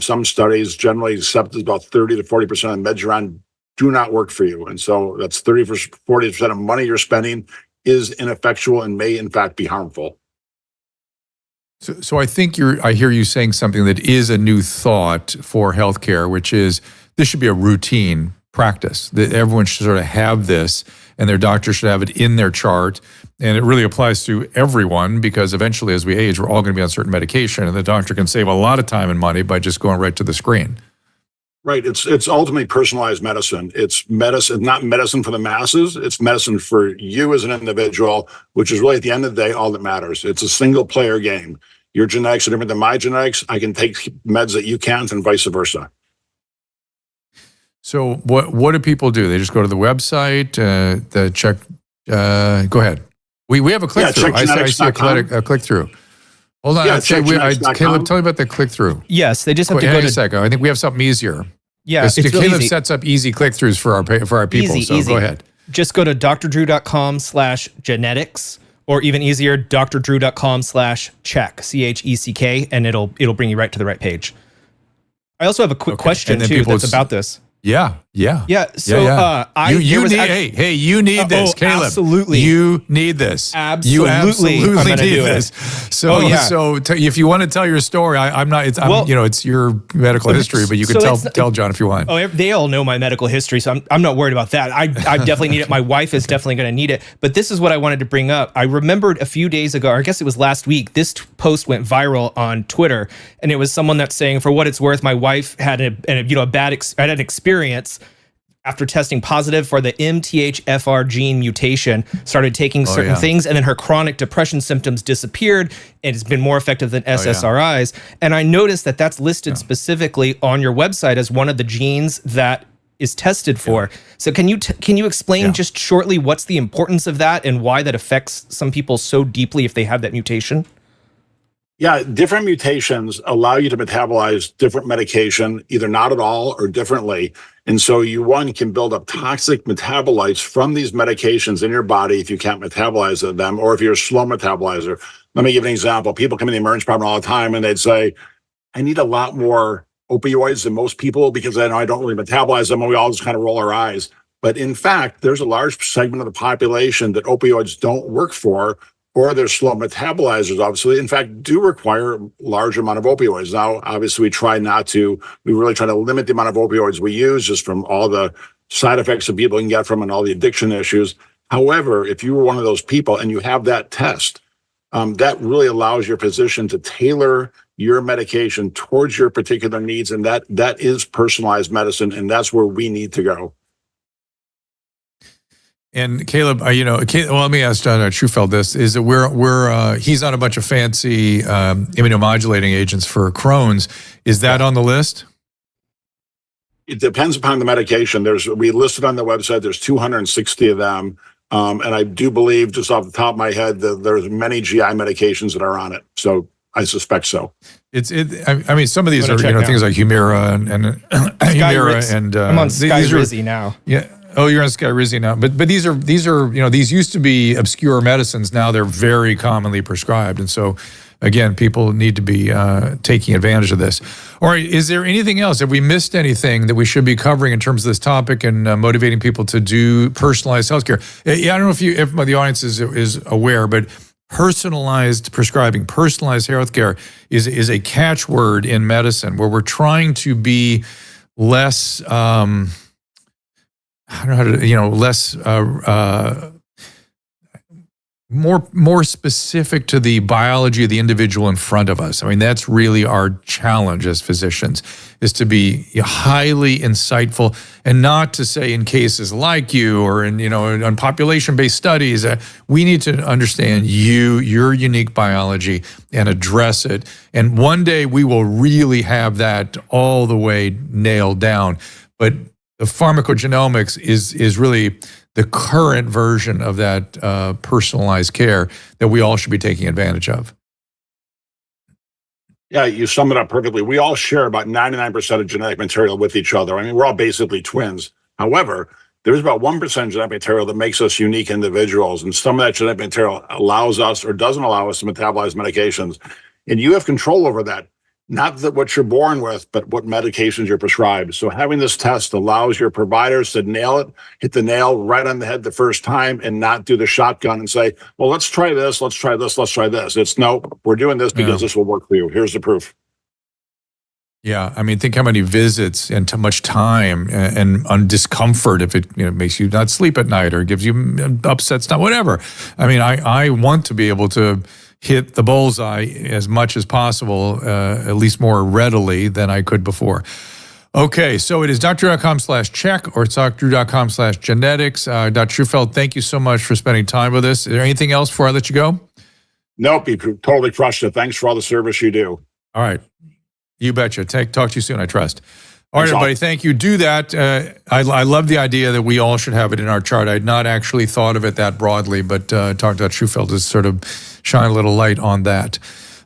Some studies generally accept about 30 to 40% of meds you're on do not work for you. And so that's 30 to 40% of money you're spending is ineffectual and may in fact be harmful. So I think I hear you saying something that is a new thought for healthcare, which is this should be a routine practice, that everyone should sort of have this and their doctor should have it in their chart. And it really applies to everyone, because eventually as we age, we're all going to be on certain medication, and the doctor can save a lot of time and money by just going right to the screen. Right. It's ultimately personalized medicine. It's medicine, not medicine for the masses. It's medicine for you as an individual, which is really at the end of the day, all that matters. It's a single player game. Your genetics are different than my genetics. I can take meds that you can't, and vice versa. So what do people do? They just go to the website, check, go ahead. We have a click-through. I see a click-through. Hold on. Caleb, tell me about the click-through. Yes, they just have to go Hang to... a second. I think we have something easier. Yeah, it's really Caleb easy. sets up easy click-throughs for our people, easy. Go ahead. Just go to drdrew.com/genetics, or even easier, drdrew.com/check, CHECK, and it'll bring you right to the right page. I also have a quick question too that's about this. Yeah. Yeah. So you need this, Caleb. Absolutely. You need this. Absolutely. You absolutely need this. So, if you want to tell your story, it's your medical history, but you can tell John if you want. Oh, they all know my medical history, so I'm not worried about that. I definitely need it. My wife is definitely going to need it. But this is what I wanted to bring up. I remembered a few days ago, or I guess it was last week, this post went viral on Twitter, and it was someone that's saying, for what it's worth, my wife had an experience after testing positive for the MTHFR gene mutation, started taking certain things, and then her chronic depression symptoms disappeared, and it's been more effective than SSRIs. And I noticed that that's listed specifically on your website as one of the genes that is tested for. So can you explain just shortly what's the importance of that and why that affects some people so deeply if they have that mutation? Yeah, different mutations allow you to metabolize different medication, either not at all or differently. And so one can build up toxic metabolites from these medications in your body if you can't metabolize them, or if you're a slow metabolizer. Let me give an example. People come in the emergency department all the time and they'd say, I need a lot more opioids than most people because I know I don't really metabolize them, and we all just kind of roll our eyes. But in fact, there's a large segment of the population that opioids don't work for, or they're slow metabolizers, obviously, in fact, do require a large amount of opioids. Now, obviously, we really try to limit the amount of opioids we use just from all the side effects that people can get from and all the addiction issues. However, if you were one of those people and you have that test, that really allows your physician to tailor your medication towards your particular needs. And that is personalized medicine. And that's where we need to go. And Caleb, let me ask John Trufeld this: is that he's on a bunch of fancy immunomodulating agents for Crohn's. Is that on the list? It depends upon the medication. We listed on the website. There's 260 of them, and I do believe, just off the top of my head, that there's many GI medications that are on it. So I suspect so. Some of these are things like Humira and Humira and I'm on Skyrizi now. Yeah. Oh, you're on Skyrizi now, but these used to be obscure medicines. Now they're very commonly prescribed, and so again, people need to be taking advantage of this. All right, is there anything else? Have we missed anything that we should be covering in terms of this topic and motivating people to do personalized healthcare? I don't know if the audience is aware, but personalized prescribing, personalized healthcare is a catchword in medicine where we're trying to be less. I don't know how to, more specific to the biology of the individual in front of us. I mean, that's really our challenge as physicians, is to be highly insightful and not to say in cases like you or on population-based studies, we need to understand your unique biology and address it. And one day we will really have that all the way nailed down. But the pharmacogenomics is really the current version of that personalized care that we all should be taking advantage of. Yeah, you summed it up perfectly. We all share about 99% of genetic material with each other. I mean, we're all basically twins. However, there's about 1% genetic material that makes us unique individuals. And some of that genetic material allows us or doesn't allow us to metabolize medications. And you have control over that. Not that what you're born with, but what medications you're prescribed. So having this test allows your providers to hit the nail right on the head the first time, and not do the shotgun and say, well, let's try this, let's try this, let's try this. It's no, we're doing this because this will work for you. Here's the proof. Yeah, I mean, think how many visits and too much time and on discomfort if it makes you not sleep at night or gives you upset stomach, whatever. I mean, I want to be able to hit the bullseye as much as possible, at least more readily than I could before. Okay, so it is drdrew.com/check or it's drdrew.com/genetics. Dr. Trufeld, thank you so much for spending time with us. Is there anything else before I let you go? Nope, you totally crushed it. Thanks for all the service you do. All right. You betcha. Talk to you soon, I trust. All right, everybody, thank you. Do that. I love the idea that we all should have it in our chart. I had not actually thought of it that broadly, but Dr. Trufeld has sort of shine a little light on that.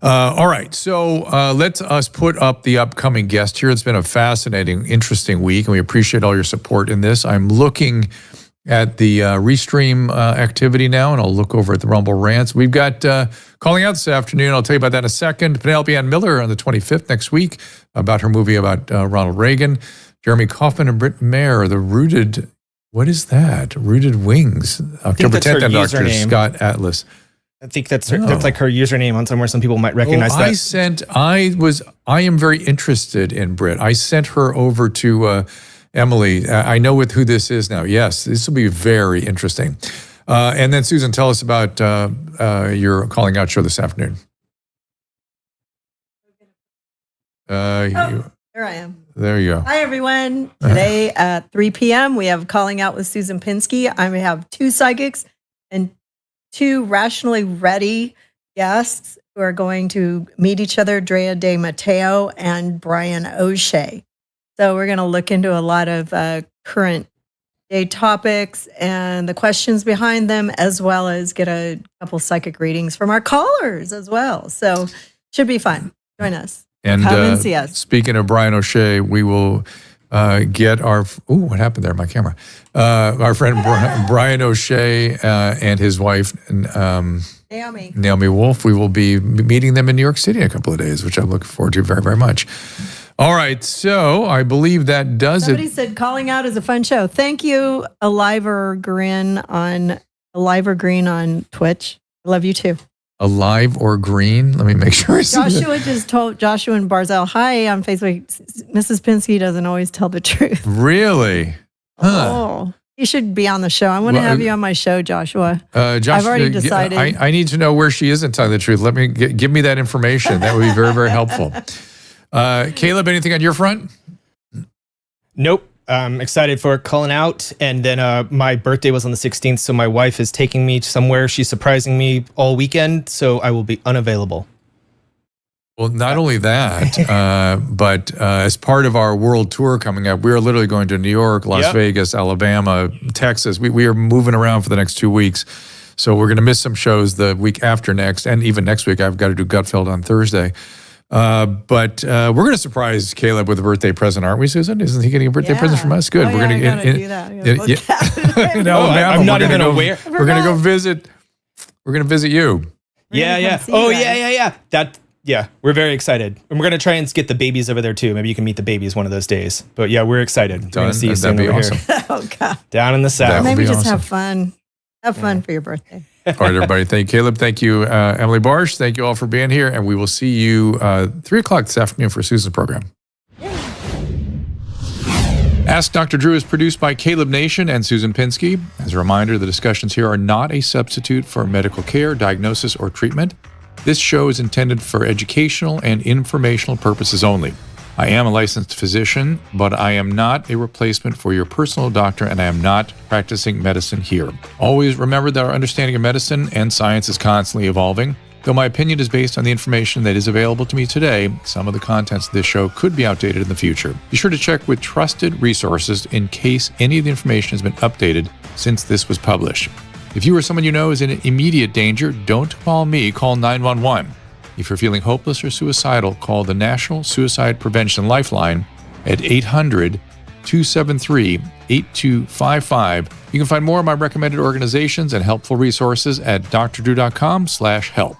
All right, so let us put up the upcoming guest here. It's been a fascinating, interesting week, and we appreciate all your support in this. I'm looking at the Restream activity now, and I'll look over at the Rumble Rants. We've got calling out this afternoon. I'll tell you about that in a second. Penelope Ann Miller on the 25th next week about her movie about Ronald Reagan. Jeremy Kaufman and Britt Mayer, the Rooted, what is that? Rooted Wings. October 10th and Dr. Scott Atlas. I think that's like her username on somewhere. Some people might recognize that. I am very interested in Britt. I sent her over to Emily. I know who this is now. Yes, this will be very interesting. And then Susan, tell us about your calling out show this afternoon. There I am. There you go. Hi, everyone. Today at 3 p.m., we have Calling Out with Susan Pinsky. I have 2 psychics and 2 rationally ready guests who are going to meet each other, Drea De Matteo and Brian O'Shea. So we're going to look into a lot of current day topics and the questions behind them, as well as get a couple psychic readings from our callers as well. So should be fun. Join us. And come and see us. Speaking of Brian O'Shea, we will get our, what happened there? My camera. Our friend Brian O'Shea and his wife, Naomi Wolf. We will be meeting them in New York City in a couple of days, which I'm looking forward to very, very much. All right. So I believe that does Somebody said Calling Out is a fun show. Thank you, Alive Green on Twitch. I love you too. Alive or Green? Let me make sure I see Joshua just told Joshua and Barzell, hi on Facebook. Mrs. Pinsky doesn't always tell the truth. Really? Huh. Oh, you should be on the show. I want to have you on my show, Joshua. Josh, I've already decided. I need to know where she isn't telling the truth. Let me give me that information. That would be very, very helpful. Caleb, anything on your front? Nope. I'm excited for Calling Out. And then my birthday was on the 16th, so my wife is taking me somewhere. She's surprising me all weekend, so I will be unavailable. Well, not only that, but as part of our world tour coming up, we are literally going to New York, Las Vegas, Alabama, Texas. We are moving around for the next 2 weeks. So we're going to miss some shows the week after next, and even next week. I've got to do Gutfeld on Thursday. But we're going to surprise Caleb with a birthday present, aren't we, Susan? Isn't he getting a birthday present from us? Good. We're going to do that. I'm not even aware. We're going to go visit. We're going to visit you. Yeah. Oh, yeah. We're very excited. And we're going to try and get the babies over there too. Maybe you can meet the babies one of those days. But yeah, we're excited. We're going to see you soon over here. Oh, God. Down in the South. Maybe just have fun. Have fun for your birthday. All right, everybody. Thank you, Caleb. Thank you, Emily Barsh. Thank you all for being here. And we will see you 3 o'clock this afternoon for Susan's program. Ask Dr. Drew is produced by Caleb Nation and Susan Pinsky. As a reminder, the discussions here are not a substitute for medical care, diagnosis, or treatment. This show is intended for educational and informational purposes only. I am a licensed physician, but I am not a replacement for your personal doctor, and I am not practicing medicine here. Always remember that our understanding of medicine and science is constantly evolving. Though my opinion is based on the information that is available to me today, some of the contents of this show could be outdated in the future. Be sure to check with trusted resources in case any of the information has been updated since this was published. If you or someone you know is in immediate danger, don't call me, call 911. If you're feeling hopeless or suicidal, call the National Suicide Prevention Lifeline at 800-273-8255. You can find more of my recommended organizations and helpful resources at drdrew.com/help.